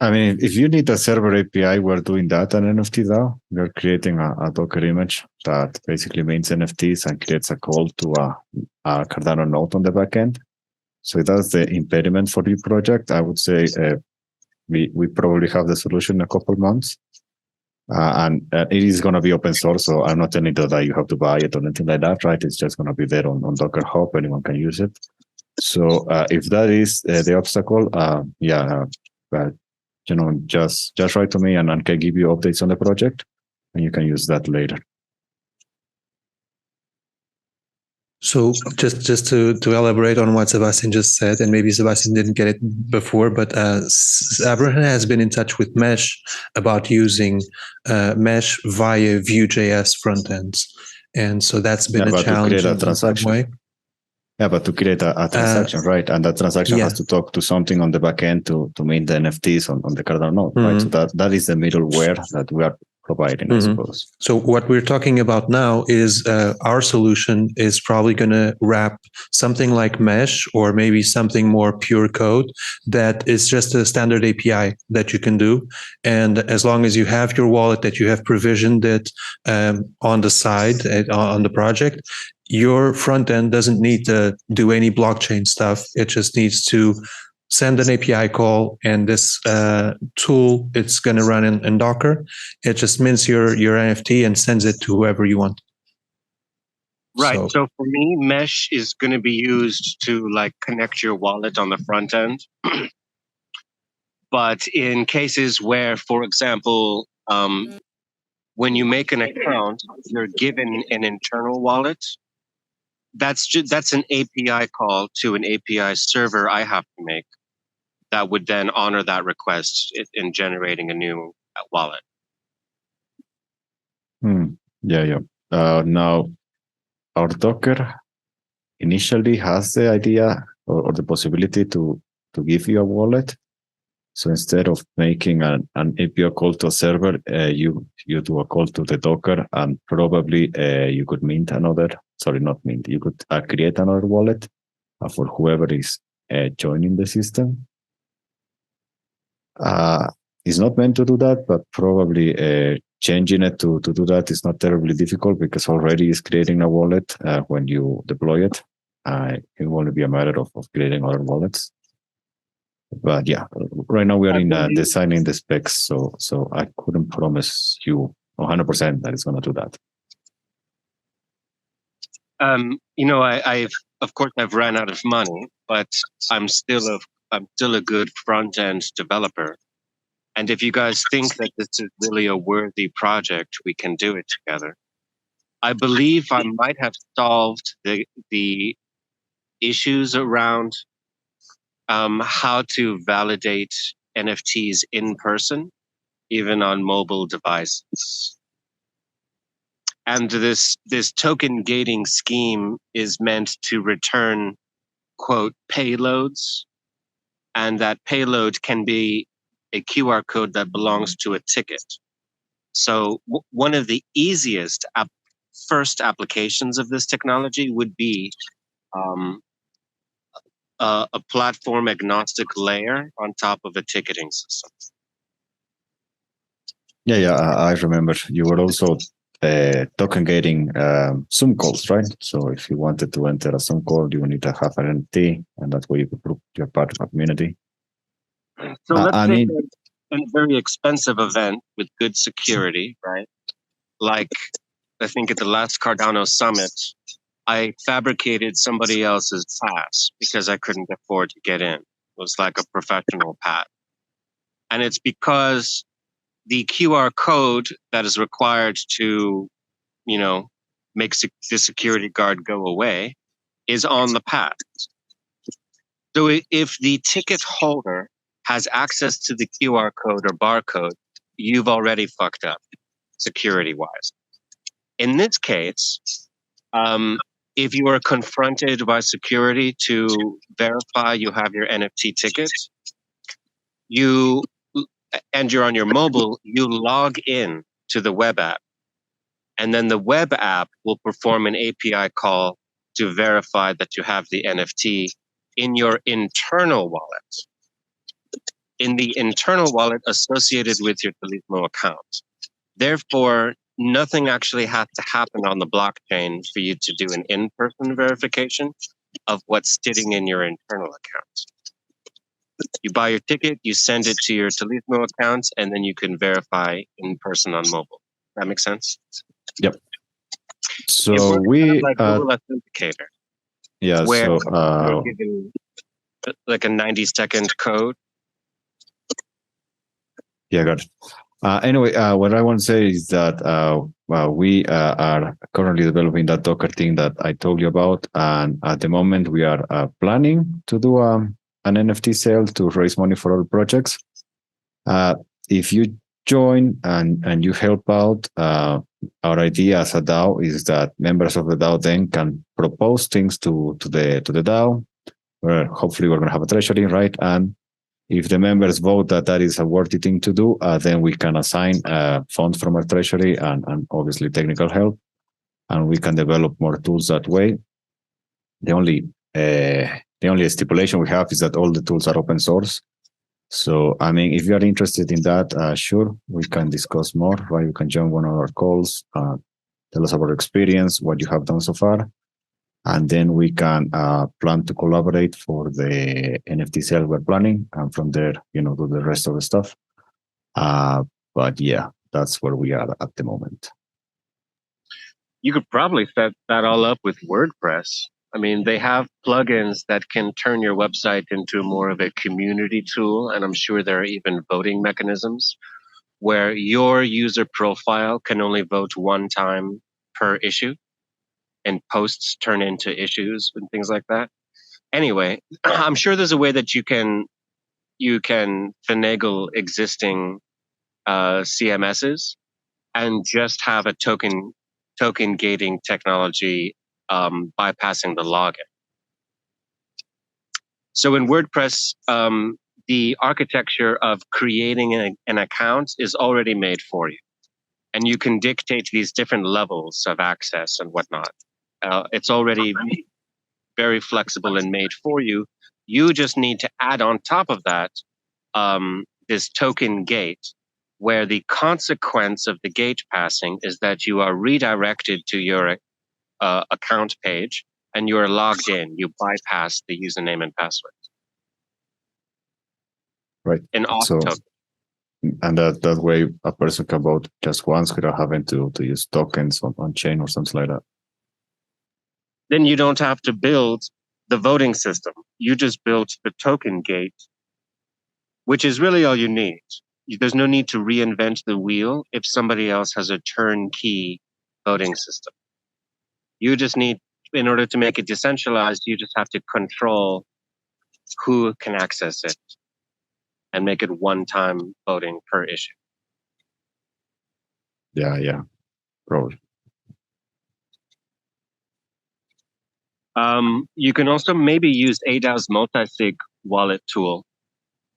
I mean, if you need a server API, we're doing that on NFT DAO. We're creating a Docker image that basically means NFTs and creates a call to a Cardano node on the backend. So that's the impediment for the project. I would say we probably have the solution in a couple months. And it is going to be open source, so I'm not telling you that you have to buy it or anything like that, right? It's just going to be there on Docker Hub. Anyone can use it. So if that is the obstacle, just write to me and I can give you updates on the project, and you can use that later. So just to elaborate on what Sebastian just said, and maybe Sebastian didn't get it before, but Abraham has been in touch with Mesh about using Mesh via Vue.js frontends, and so that's been a challenge. To create a transaction. Way. Yeah, but to create a transaction, right? And that transaction has to talk to something on the back end to mint the NFTs on the Cardano node, right? So that is the middleware that we are providing, I suppose. So what we're talking about now is our solution is probably going to wrap something like Mesh or maybe something more pure code that is just a standard API that you can do. And as long as you have your wallet, that you have provisioned it on the side, on the project, your front end doesn't need to do any blockchain stuff. It just needs to send an API call, and this tool, it's going to run in Docker. It just mints your NFT and sends it to whoever you want. Right. So for me, Mesh is going to be used to connect your wallet on the front end. But in cases where, for example, when you make an account, you're given an internal wallet. That's an API call to an API server I have to make that would then honor that request in generating a new wallet. Yeah. Now, our Docker initially has the idea or the possibility to give you a wallet. So instead of making an API call to a server, you do a call to the Docker, and probably you could mint another. Sorry, not mint. You could create another wallet for whoever is joining the system. It's not meant to do that, but probably changing it to do that is not terribly difficult, because already it's creating a wallet when you deploy it. It will only be a matter of creating other wallets. But yeah, right now we are in designing the specs, so I couldn't promise you 100% that it's going to do that. I've ran out of money, but I'm still a good front end developer. And if you guys think that this is really a worthy project, we can do it together. I believe I might have solved the issues around how to validate NFTs in person, even on mobile devices. And this token gating scheme is meant to return, quote, payloads. And that payload can be a QR code that belongs to a ticket. So one of the easiest first applications of this technology would be a platform agnostic layer on top of a ticketing system. Yeah, I remember you were also token gating Zoom calls, right? So if you wanted to enter a Zoom call, you need to have an NFT, and that way you can prove you're part of a community. So let's say a very expensive event with good security, right? Like, I think at the last Cardano summit, I fabricated somebody else's pass because I couldn't afford to get in. It was like a professional pass. And it's because the QR code that is required to, make the security guard go away is on the pass. So if the ticket holder has access to the QR code or barcode, you've already fucked up security-wise. In this case, if you are confronted by security to verify you have your NFT ticket, and you're on your mobile, you log in to the web app. And then the web app will perform an API call to verify that you have the NFT in your internal wallet. In the internal wallet associated with your Turismo account. Therefore, nothing actually has to happen on the blockchain for you to do an in-person verification of what's sitting in your internal account. You buy your ticket, you send it to your Turismo account, and then you can verify in person on mobile. That makes sense? Yep. So we like Google Authenticator. Yeah. Where So you're given like a 90-second code. Yeah, got it. Anyway, what I want to say is that we are currently developing that Docker thing that I told you about, and at the moment we are planning to do an NFT sale to raise money for all projects. If you join and you help out, our idea as a DAO is that members of the DAO then can propose things to the DAO, where hopefully we're going to have a treasury, right? And if the members vote that is a worthy thing to do, then we can assign funds from our treasury and obviously technical help, and we can develop more tools that way. The only stipulation we have is that all the tools are open source. So, I mean, if you are interested in that, sure, we can discuss more, right? You can join one of our calls, tell us about your experience, what you have done so far. And then we can plan to collaborate for the NFT sale we're planning. And from there, do the rest of the stuff. But yeah, that's where we are at the moment. You could probably set that all up with WordPress. I mean, they have plugins that can turn your website into more of a community tool. And I'm sure there are even voting mechanisms where your user profile can only vote one time per issue, and posts turn into issues and things like that. Anyway, I'm sure there's a way that you can finagle existing CMSs and just have a token gating technology bypassing the login. So in WordPress, the architecture of creating an account is already made for you. And you can dictate these different levels of access and whatnot. It's already very flexible and made for you. You just need to add on top of that this token gate, where the consequence of the gate passing is that you are redirected to your account page and you are logged in. You bypass the username and password. Right. An auth token. And that way a person can vote just once without having to use tokens on chain or something like that. Then you don't have to build the voting system. You just built the token gate, which is really all you need. There's no need to reinvent the wheel if somebody else has a turnkey voting system. You just need, in order to make it decentralized, you just have to control who can access it and make it one-time voting per issue. Yeah, probably. You can also maybe use ADAO's multi-sig wallet tool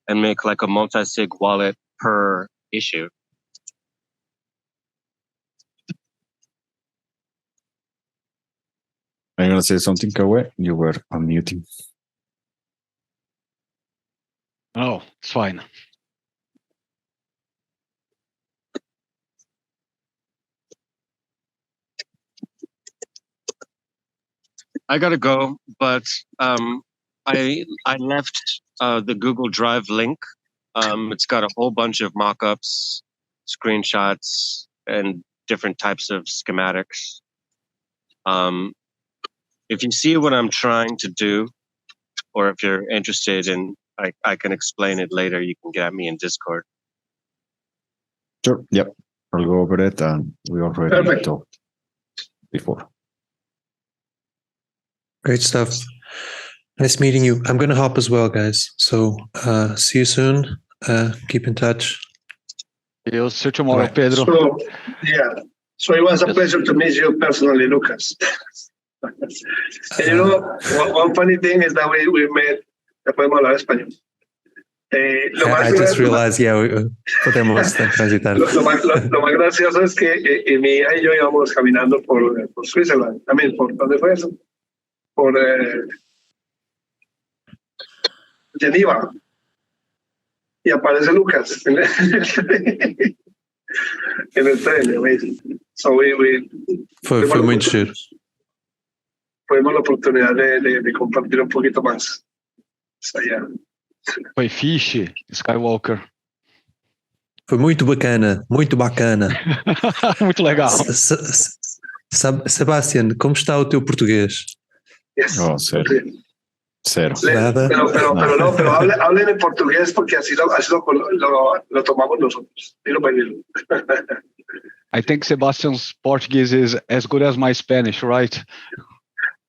and make like a multi-sig wallet per issue. Are you going to say something, Kawe? You were unmuting. Oh, it's fine. I gotta go, but I left the Google Drive link. It's got a whole bunch of mock-ups, screenshots, and different types of schematics. If you see what I'm trying to do, or if you're interested in, I can explain it later. You can get at me in Discord. Sure. Yep. I'll go over it, and we already talked before. Great stuff. Nice meeting you. I'm going to hop as well, guys. So see you soon. Keep in touch. You'll see you tomorrow, Right. Pedro. So, yeah. So it was a pleasure to meet you personally, Lucas. And you know, one funny thing is that we met. Ya podemos hablar español. I just realized, podemos transitar. Lo más gracioso es que mi hija y yo íbamos caminando por Switzerland. También, ¿por dónde fue eso? Por Geneva. Y aparece Lucas en el tren. Amazing. So Fue muy chido. Tuvimos la oportunidad de compartir un poquito más. Foi fixe, Skywalker. Foi muito bacana, muito bacana. Muito legal. Sebastián, como está o teu português? Yes. Oh, cero. Nada. Pero hablen en portugués porque así lo tomamos nosotros. Dilo para dilo. I think Sebastian's Portuguese is as good as my Spanish, right?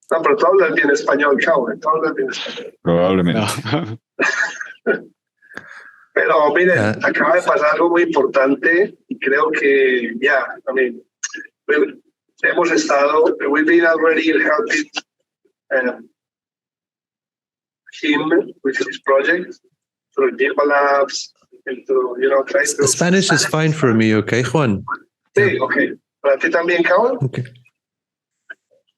No, pero tú hablas bien español, cabrón. Tú hablas bien español. Probablemente. No. Pero miren, acaba de pasar algo muy importante y creo que hemos estado, we've been already helping him with his project through Gimba Labs and to, try to... Spanish is fine for me, okay, Juan? Sí, okay. ¿Para ti también, cabrón? Okay.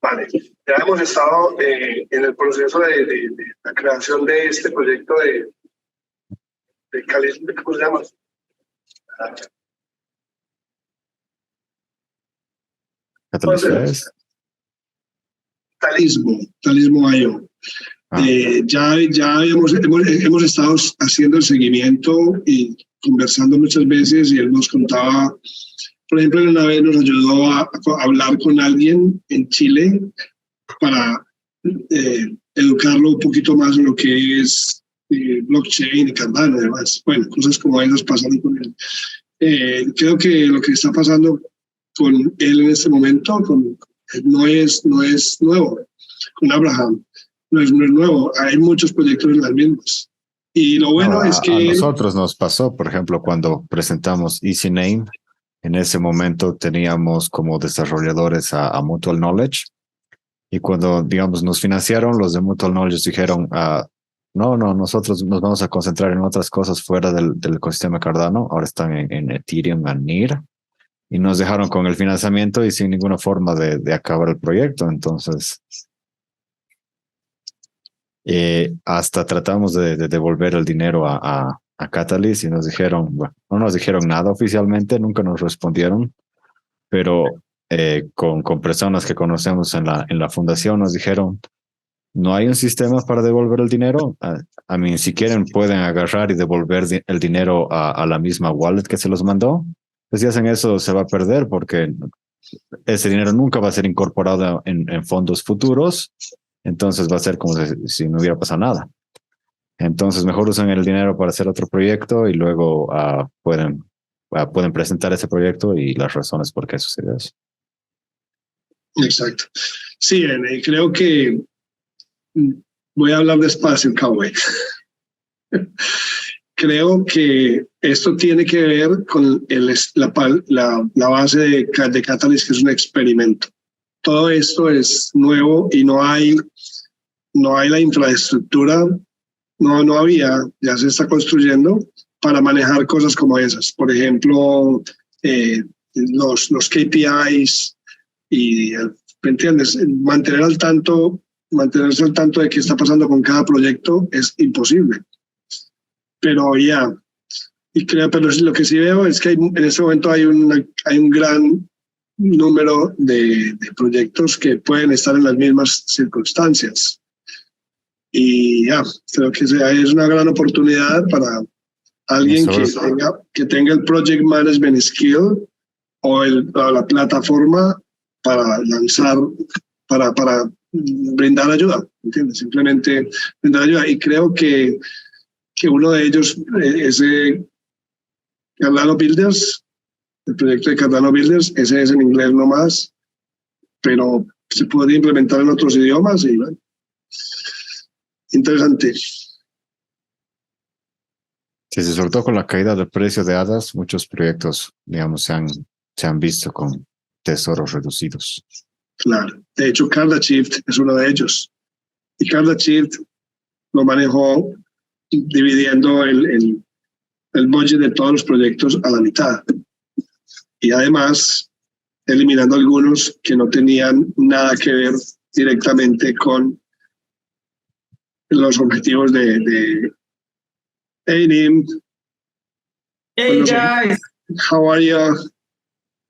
Vale, ya hemos estado en el proceso de la creación de este proyecto de ¿cómo se llama? Talismo.io. Ya hemos estado haciendo el seguimiento y conversando muchas veces, y él nos contaba, por ejemplo, una vez nos ayudó a hablar con alguien en Chile para educarlo un poquito más en lo que es blockchain y Cardano y demás. Bueno, cosas como esas pasando con él. Creo que lo que está pasando con él en este momento no es nuevo. Con Abraham no es nuevo. Hay muchos proyectos en las mismas. Y lo bueno es que... A nosotros nos pasó, por ejemplo, cuando presentamos Easy Name, en ese momento teníamos como desarrolladores a Mutual Knowledge, y cuando, digamos, nos financiaron, los de Mutual Knowledge dijeron, no, nosotros nos vamos a concentrar en otras cosas fuera del ecosistema Cardano. Ahora están en Ethereum y NIR, y nos dejaron con el financiamiento y sin ninguna forma de acabar el proyecto. Entonces, hasta tratamos de devolver el dinero a Catalyst, y nos dijeron, bueno, no nos dijeron nada oficialmente, nunca nos respondieron, pero con personas que conocemos en la fundación nos dijeron, no hay un sistema para devolver el dinero. Si quieren pueden agarrar y devolver el dinero a la misma wallet que se los mandó. Pues si hacen eso se va a perder, porque ese dinero nunca va a ser incorporado en fondos futuros. Entonces va a ser como si no hubiera pasado nada. Entonces mejor usan el dinero para hacer otro proyecto, y luego pueden presentar ese proyecto y las razones por qué sucedió eso. Exacto. Sí, creo que voy a hablar despacio, cowboy. Creo que esto tiene que ver con la base de Catalyst, que es un experimento. Todo esto es nuevo y no hay la infraestructura, no había, ya se está construyendo para manejar cosas como esas. Por ejemplo, los KPIs y, ¿me entiendes? Mantenerse al tanto de qué está pasando con cada proyecto es imposible. Pero pero lo que sí veo es que en este momento hay un gran número de proyectos que pueden estar en las mismas circunstancias. Y ya, creo que es una gran oportunidad para alguien que tenga el project management skill o la plataforma para lanzar, para brindar ayuda, ¿entiendes? Simplemente brindar ayuda. Y creo que uno de ellos es Cardano Builders, el proyecto de Cardano Builders, ese es en inglés nomás, pero se puede implementar en otros idiomas y bueno, interesante. Sí, sobre todo con la caída del precio de hadas, muchos proyectos, digamos, se han visto con tesoros reducidos. Claro, de hecho CardaShift es uno de ellos. Y CardaShift lo manejó dividiendo el budget de todos los proyectos a la mitad. Y además eliminando algunos que no tenían nada que ver directamente con los objetivos de Hey, Nim. Hey, guys. How are you?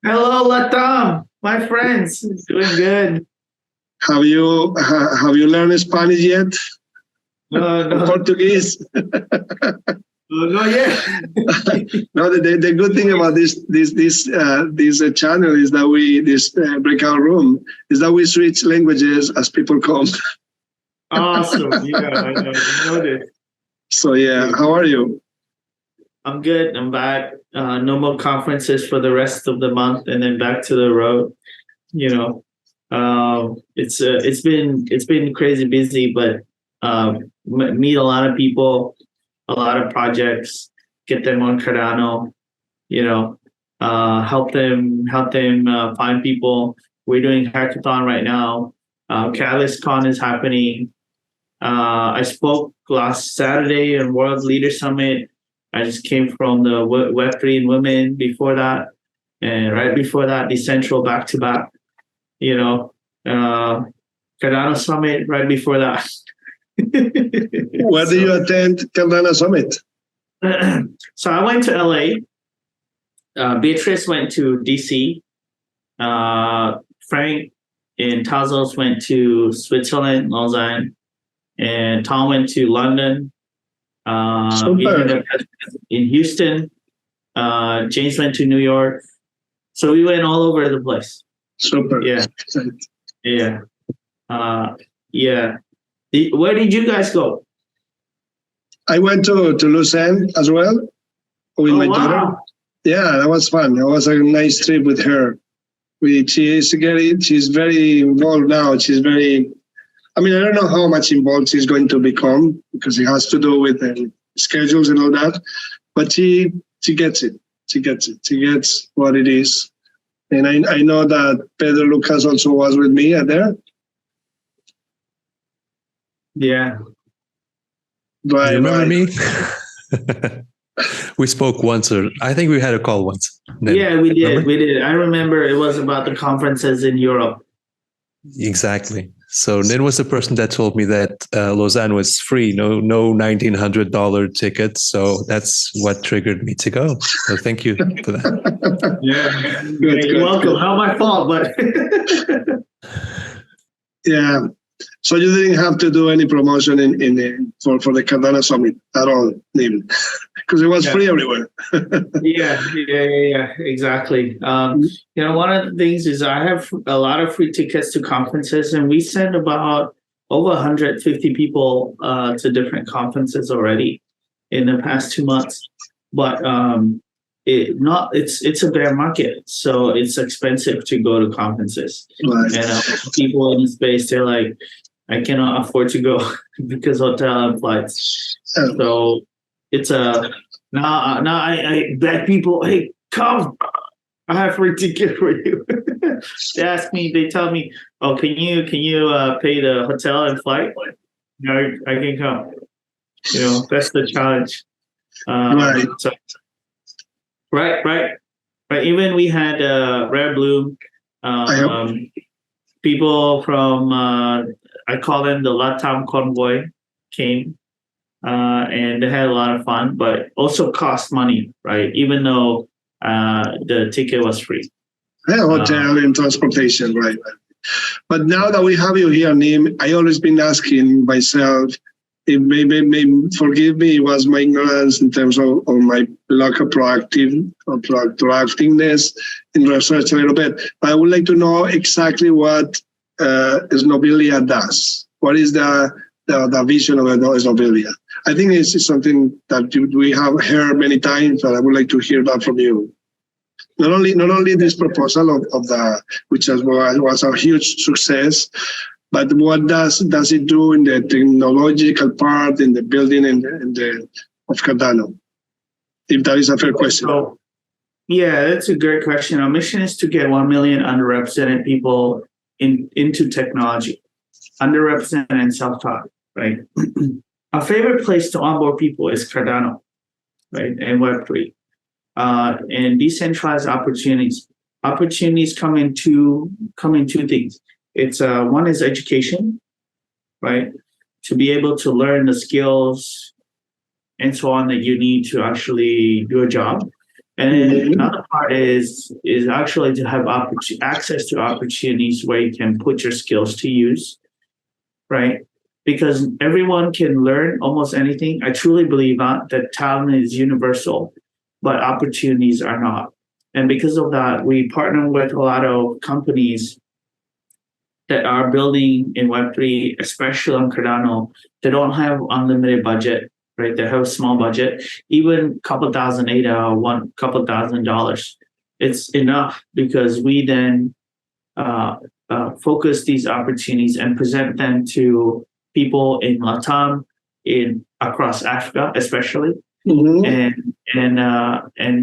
Hello, Latam. My friends. Doing good. Have you learned Spanish yet? No. Portuguese? Not yet. No, the good thing about this channel is that this breakout room is that we switch languages as people come. Awesome. Yeah, I know this. So yeah, how are you? I'm good. I'm back. No more conferences for the rest of the month, and then back to the road. You know, it's been crazy busy, but meet a lot of people, a lot of projects, get them on Cardano. You know, help them find people. We're doing hackathon right now. Catalyst Con is happening. I spoke last Saturday in World Leader Summit. I just came from the Web3 and Women before that. And right before that, Decentral back-to-back. You know, Cardano Summit right before that. Where do you attend Cardano Summit? So I went to LA. Beatrice went to DC. Frank and Tazos went to Switzerland, Lausanne. And Tom went to London. In Houston. James went to New York. So we went all over the place. Super. Yeah. Yeah. Yeah. Where did you guys go? I went to Lausanne as well with my daughter. Yeah, that was fun. It was a nice trip with her. She's very involved now. I don't know how much involved she's going to become because it has to do with schedules and all that. But she gets it. She gets what it is. And I know that Pedro Lucas also was with me there. Yeah. Right. You remember me? We spoke once, or I think we had a call once. Then. Yeah, we did. Remember? We did. I remember it was about the conferences in Europe. Exactly. So Nin was the person that told me that Lausanne was free, no $1,900 tickets. So that's what triggered me to go. So thank you for that. Yeah, you're welcome. Not my fault, but yeah. So you didn't have to do any promotion for the Cardano Summit at all, Nim, because it was free everywhere. Yeah, exactly. One of the things is I have a lot of free tickets to conferences, and we sent about over 150 people to different conferences already in the past 2 months. But it's a bear market, so it's expensive to go to conferences. Right. And people in the space, they're like, I cannot afford to go because hotel and flights. So it's now I beg people, hey, come, I have free ticket for you. They tell me, oh, can you pay the hotel and flight? No, I can come. That's the challenge. Right. So, right. Even we had Rare Bloom, people from I call them the Latam Convoy came, and they had a lot of fun, but also cost money, right? Even though the ticket was free. Hotel and transportation, right. But now that we have you here, Nim, I always been asking myself, if maybe forgive me, it was my ignorance in terms of my lack of proactiveness in research a little bit. But I would like to know exactly what Snobilia does. What is the vision of Snobilia? I think this is something that we have heard many times, but I would like to hear that from you. Not only this proposal of the, which was a huge success, but what does it do in the technological part, in the building of Cardano? If that is a fair question. So, yeah, that's a great question. Our mission is to get 1 million underrepresented people into technology, underrepresented and self-taught, right? Our favorite place to onboard people is Cardano, right, and Web3. And decentralized opportunities. Opportunities come in two things. It's one is education, right? To be able to learn the skills and so on that you need to actually do a job. And then another part is actually to have access to opportunities where you can put your skills to use, right? Because everyone can learn almost anything. I truly believe that talent is universal, but opportunities are not. And because of that, we partner with a lot of companies that are building in Web3, especially on Cardano. They don't have unlimited budget, right? They have a small budget, even a couple thousand ADA or couple $1,000. It's enough because we then focus these opportunities and present them to people in Latam, across Africa, especially, and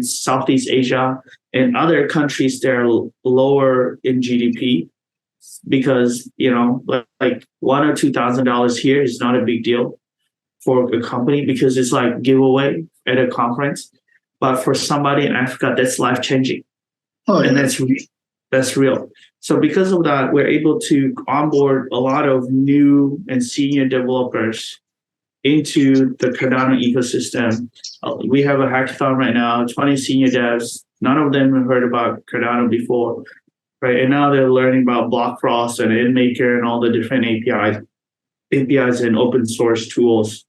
Southeast Asia and other countries that are lower in GDP, because like $1,000 or $2,000 here is not a big deal for a company because it's like giveaway at a conference, but for somebody in Africa that's life changing, and that's real. So because of that, we're able to onboard a lot of new and senior developers into the Cardano ecosystem. We have a hackathon right now, 20 senior devs. None of them have heard about Cardano before, right? And now they're learning about BlockFrost and InMaker and all the different APIs and open source tools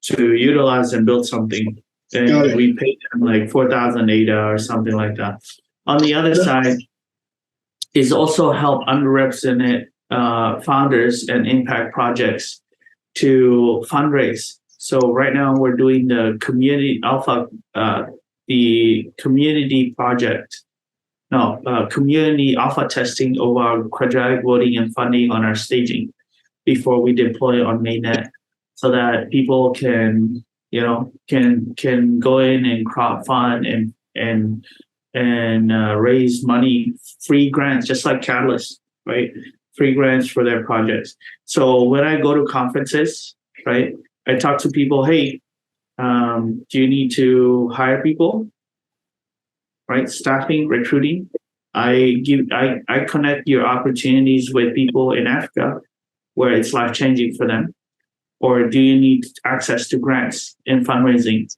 to utilize and build something. And we paid them like 4,000 ADA or something like that. On the other side is also help underrepresented founders and impact projects to fundraise. So right now we're doing the community alpha, community alpha testing of our quadratic voting and funding on our staging before we deploy on mainnet, so that people can go in and crowdfund and raise money, free grants, just like Catalyst, right? Free grants for their projects. So when I go to conferences, right, I talk to people, hey, do you need to hire people, right? Staffing, recruiting. I connect your opportunities with people in Africa where it's life-changing for them. Or do you need access to grants and fundraising,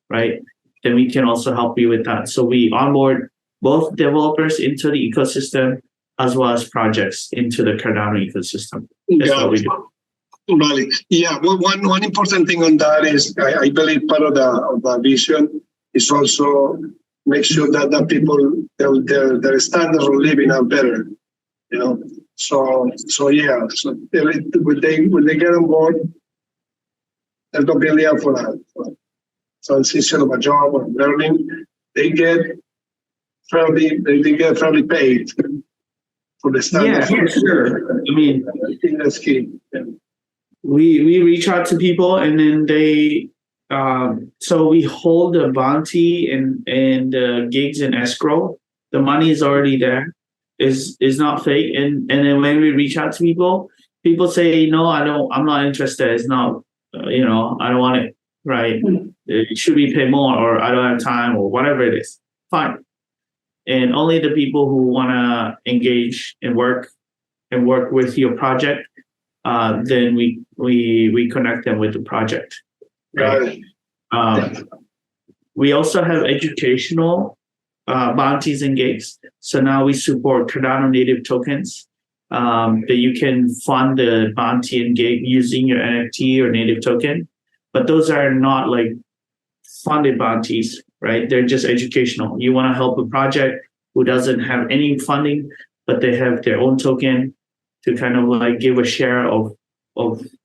right? Then we can also help you with that. So we onboard both developers into the ecosystem as well as projects into the Cardano ecosystem. That's what we do. Right. Yeah. One important thing on that is I believe part of the vision is also make sure that the people their standards of living are better. So yeah. So when they get on board, there's no barrier for that. Transition of a job or learning, they get fairly paid for the standard. Yeah, for sure. I mean, I think that's key. Yeah. We reach out to people and then they so we hold the bounty and gigs in escrow. The money is already there. Is not fake. And then when we reach out to people say, no, I'm not interested. It's not I don't want it. Right. Should we pay more, or I don't have time, or whatever it is. Fine. And only the people who want to engage and work with your project, then we connect them with the project. Right. We also have educational bounties and gigs. So now we support Cardano native tokens that you can fund the bounty and gig using your NFT or native token. But those are not like funded bounties, right? They're just educational. You want to help a project who doesn't have any funding, but they have their own token to kind of like give a share of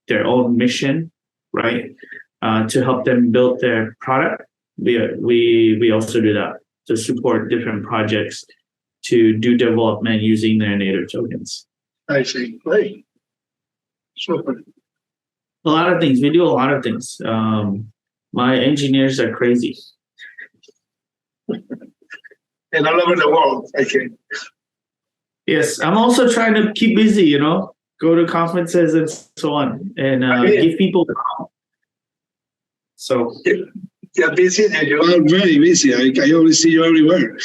their own mission, right? To help them build their product. We also do that to support different projects to do development using their native tokens. I see. Great. Super. A lot of things. We do a lot of things. My engineers are crazy. And all over the world, I think. Yes, I'm also trying to keep busy, you know, go to conferences and so on, and give people. So you're busy. You are very busy. I always see you everywhere.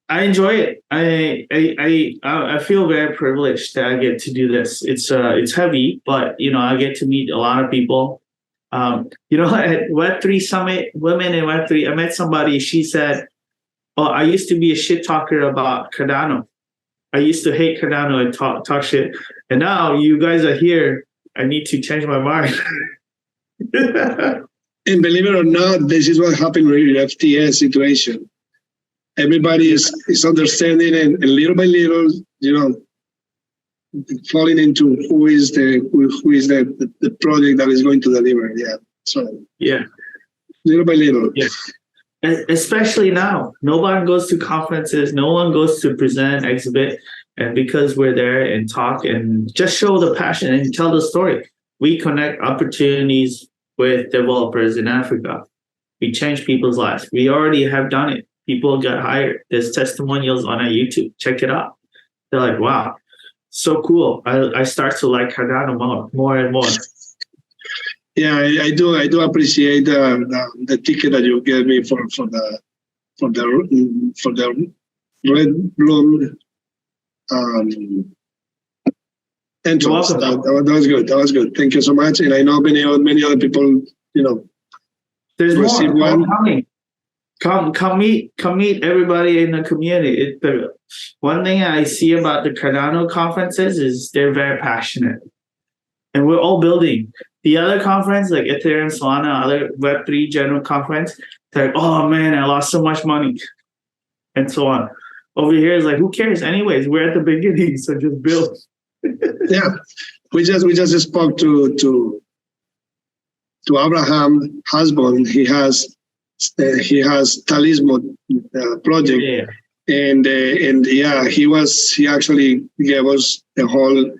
I enjoy it. I feel very privileged that I get to do this. It's heavy, but you know, I get to meet a lot of people. You know, at Web3 Summit, Women in Web3, I met somebody. She said, "Oh, I used to be a shit talker about Cardano. I used to hate Cardano and talk shit. And now you guys are here. I need to change my mind." And believe it or not, this is what happened with the FTS situation. Everybody is understanding, and little by little, you know, falling into who is the project that is going to deliver. Yeah. So yeah, little by little. Yeah. Especially now, no one goes to conferences, no one goes to present, exhibit, and because we're there and talk and just show the passion and tell the story, we connect opportunities with developers in Africa. We change people's lives. We already have done it. People got hired. There's testimonials on our YouTube. Check it out. They're like, wow, so cool. I start to like Cardano more and more. Yeah, I do appreciate the ticket that you gave me for the Red Bloom entrance. That was good. That was good. Thank you so much. And I know many other people, you know, there's more coming. Come meet everybody in the community. One thing I see about the Cardano conferences is they're very passionate, and we're all building. The other conference, like Ethereum, Solana, other Web3 general conference, they're like, oh man, I lost so much money, and so on. Over here is like, who cares? Anyways, we're at the beginning, so just build. Yeah, we just spoke to Abraham Hasbon. He has Talismo project, yeah. and yeah, he actually gave us the whole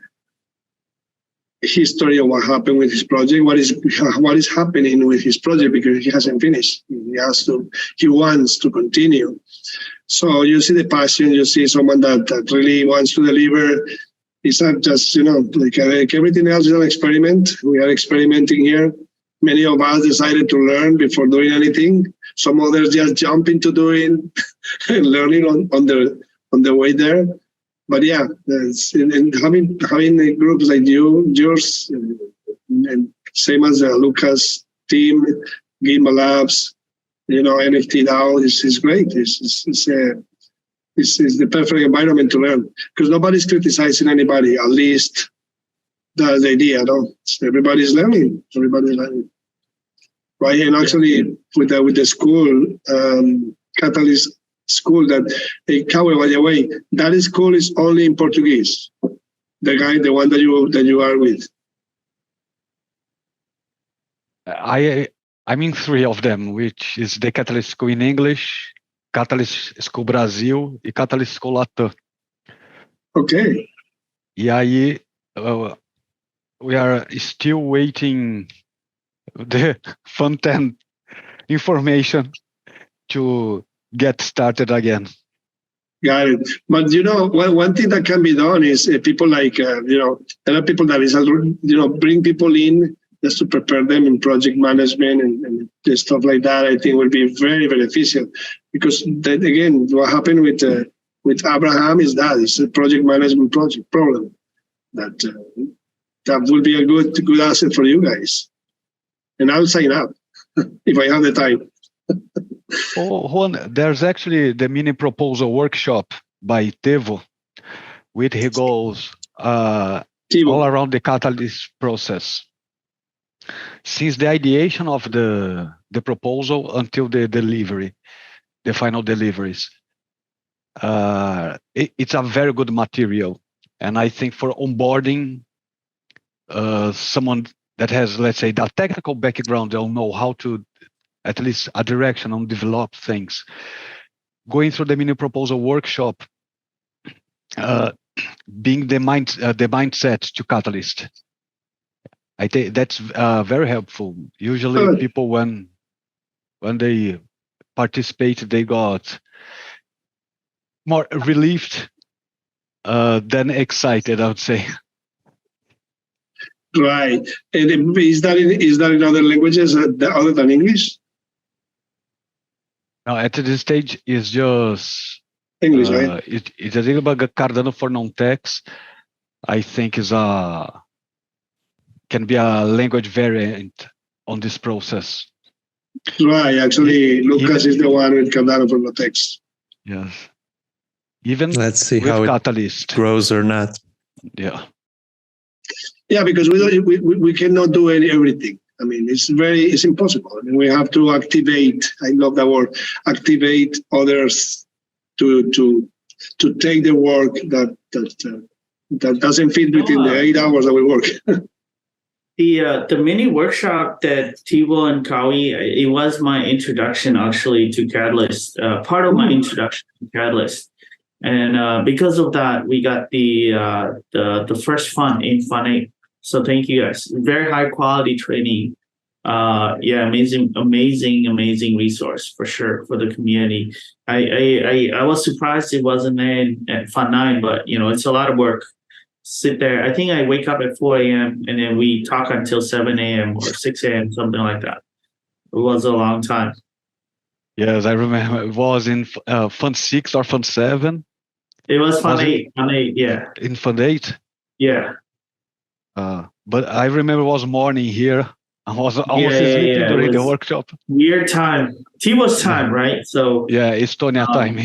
history of what happened with his project, what is happening with his project, because he hasn't finished. He wants to continue. So you see the passion, you see someone that really wants to deliver. It's not just, you know, like everything else is an experiment. We are experimenting here. Many of us decided to learn before doing anything. Some others just jump into doing and learning on the way there. But yeah, and having groups like yours, and same as Lucas team, Gimba Labs, you know, NFT now is great. It's the perfect environment to learn, because nobody's criticizing anybody. At least that's the idea, no? Everybody's learning. Right? And actually, with the school, Catalyst School, that Kawe, by the way, that school is only in Portuguese. The one that you are with. I'm in 3 of them, which is the Catalyst School in English, Catalyst School Brasil e Catalyst School Latam. Okay. E aí, we are still waiting the front-end information to get started again. Got it. But you know, one thing that can be done is people like, you know, there are people that is, you know, bring people in just to prepare them in project management and stuff like that. I think will be very beneficial, because then again, what happened with Abraham is that it's a project management problem that will be a good asset for you guys. And I'll sign up if I have the time. Oh, Juan, there's actually the mini proposal workshop by Tevo, which he goes all around the catalyst process. Since the ideation of the proposal until the delivery, the final deliveries. It's a very good material. And I think for onboarding someone that has, let's say, that technical background, they'll know how to, at least a direction on develop things. Going through the mini proposal workshop, being the mindset to catalyst. I think that's very helpful. Usually people, when they participate, they got more relieved than excited, I would say. Right. And is that in other languages other than English? No, at this stage, it's just English, right? It's a little bit Cardano for non-techs. I think can be a language variant on this process. Right. Actually, Lucas is the one with Cardano for non-techs. Yes. Even let's see how Catalyst grows or not. Yeah. Yeah, because we cannot do everything. I mean, it's impossible. I mean, we have to activate. I love that word. Activate others to take the work that doesn't fit within the 8 hours that we work. The mini workshop that Tivo and Kawi, it was my introduction actually to Catalyst. Part of my introduction to Catalyst. And because of that, we got the first fund in Fund 8. So thank you guys. Very high quality training. Amazing resource for sure for the community. I was surprised it wasn't in at Fund 9, but it's a lot of work. Sit there. I think I wake up at 4 a.m. and then we talk until 7 a.m. or 6 a.m. something like that. It was a long time. Yes, I remember it was in Fund 6 or Fund 7. It was Fund 8. Fund 8, yeah. In Fund 8? Yeah. But I remember it was morning here. I was almost sleeping during the workshop. Weird time. Tivo's time, right? So yeah, Estonia time.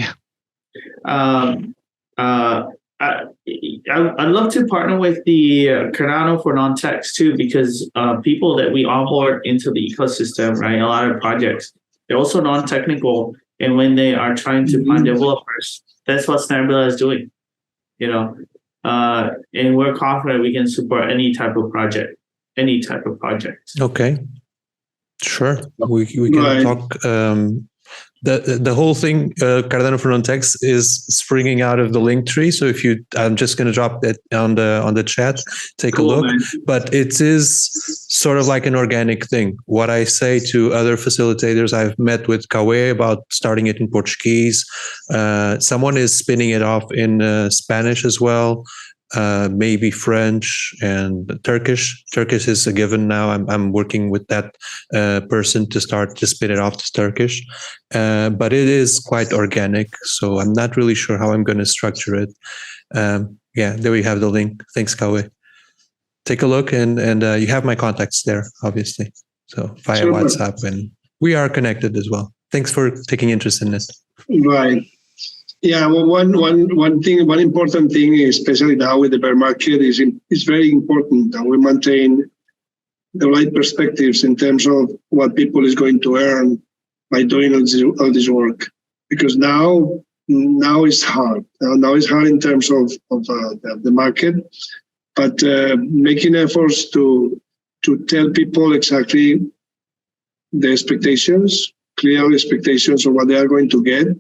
I'd love to partner with the Cardano for non-techs too, because people that we onboard into the ecosystem, right? A lot of projects, they're also non-technical, and when they are trying to find developers, that's what Snapbilla is doing, and we're confident we can support any type of project. Okay, sure. We can talk. The whole thing, Cardano for non-techs, is springing out of the link tree. So I'm just going to drop that on the chat. Take a look. Man. But it is sort of like an organic thing. What I say to other facilitators, I've met with Kawe about starting it in Portuguese. Someone is spinning it off in Spanish as well. Maybe French and Turkish. Turkish is a given now. I'm working with that person to start to spin it off to Turkish, but it is quite organic. So I'm not really sure how I'm going to structure it. There we have the link. Thanks, Kawe. Take a look, and you have my contacts there, obviously. So via WhatsApp, and we are connected as well. Thanks for taking interest in it. Right. Yeah, well, one important thing, especially now with the bear market, is very important that we maintain the right perspectives in terms of what people is going to earn by doing all this work. Because now it's hard. Now it's hard in terms of the market, but making efforts to tell people exactly the expectations, clear expectations of what they are going to get.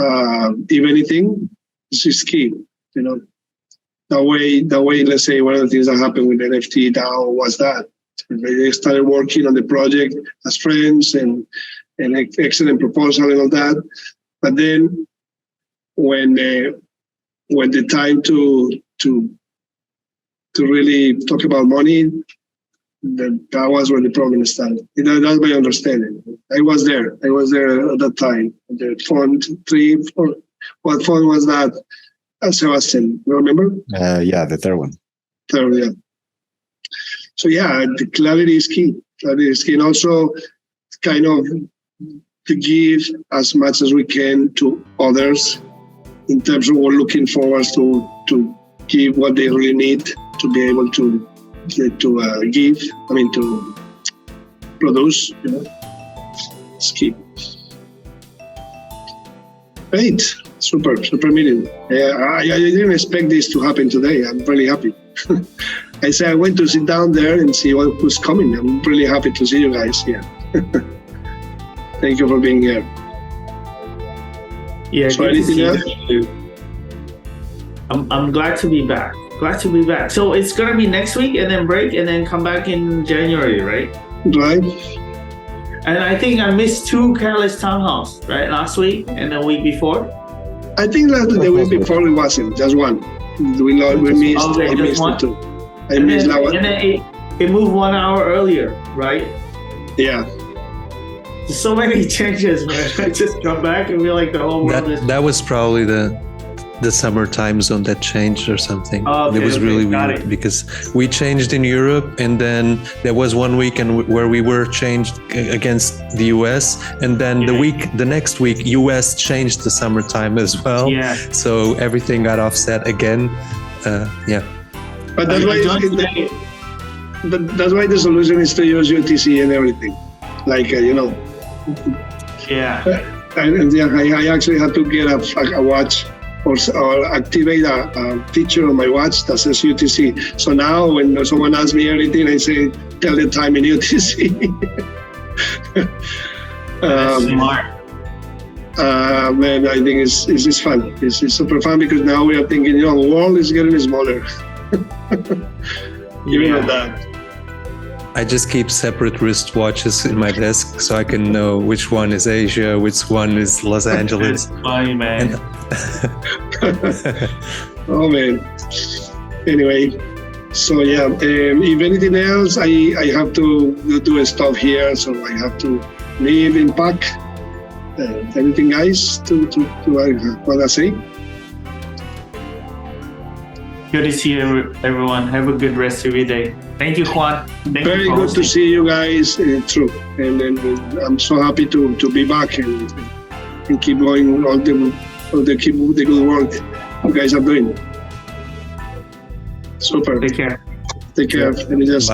If anything, this is key. That way. Let's say one of the things that happened with NFT DAO was that they started working on the project as friends and excellent proposal and all that. But then, when the time to really talk about money, that was where the problem started. That's my understanding. I was there at that time. The fund 3, what fund was that? Sebastian, you remember? The third one. Third, yeah. So the clarity is key. And also kind of to give as much as we can to others in terms of we're looking forward to give what they really need to be able to produce, It's key. Great, super meeting. I didn't expect this to happen today. I'm really happy. I said I went to sit down there and see who's coming. I'm really happy to see you guys here. Thank you for being here. Yeah, so good to see else? you. I'm glad to be back. Glad to be back. So it's gonna be next week and then break and then come back in January, right? Right. And I think I missed 2 Careless Townhouse, right? Last week and the week before. I think the week before it wasn't, just one. We missed. Okay, I missed one? it too. I missed that one. And then it moved 1 hour earlier, right? Yeah. There's so many changes, man. I just come back and feel like the whole world is. That was probably the summer time zone that changed or something. Okay, it was really got weird it. because we changed in Europe, and then there was one week where we were changed against the US, and then the next week US changed the summertime as well. Yeah. So everything got offset again. Yeah. But that's why the solution is to use UTC and everything. Like Yeah. I actually had to get a watch or activate a feature on my watch that says UTC. So now when someone asks me anything, I say, tell the time in UTC. That's smart. Man, I think it's fun. It's super fun because now we are thinking, the world is getting smaller. Even at that. I just keep separate wristwatches in my desk so I can know which one is Asia, which one is Los Angeles. It's funny, man. Oh man. Anyway, so yeah. If anything else, I have to do stuff here, so I have to leave and pack. Anything, guys? To what I say? Good to see you, everyone. Have a good rest of your day. Thank you, Juan. Very good to see you guys. True, and I'm so happy to be back and keep going all the good work you guys are doing. Super. Take care. Take care. Let me just.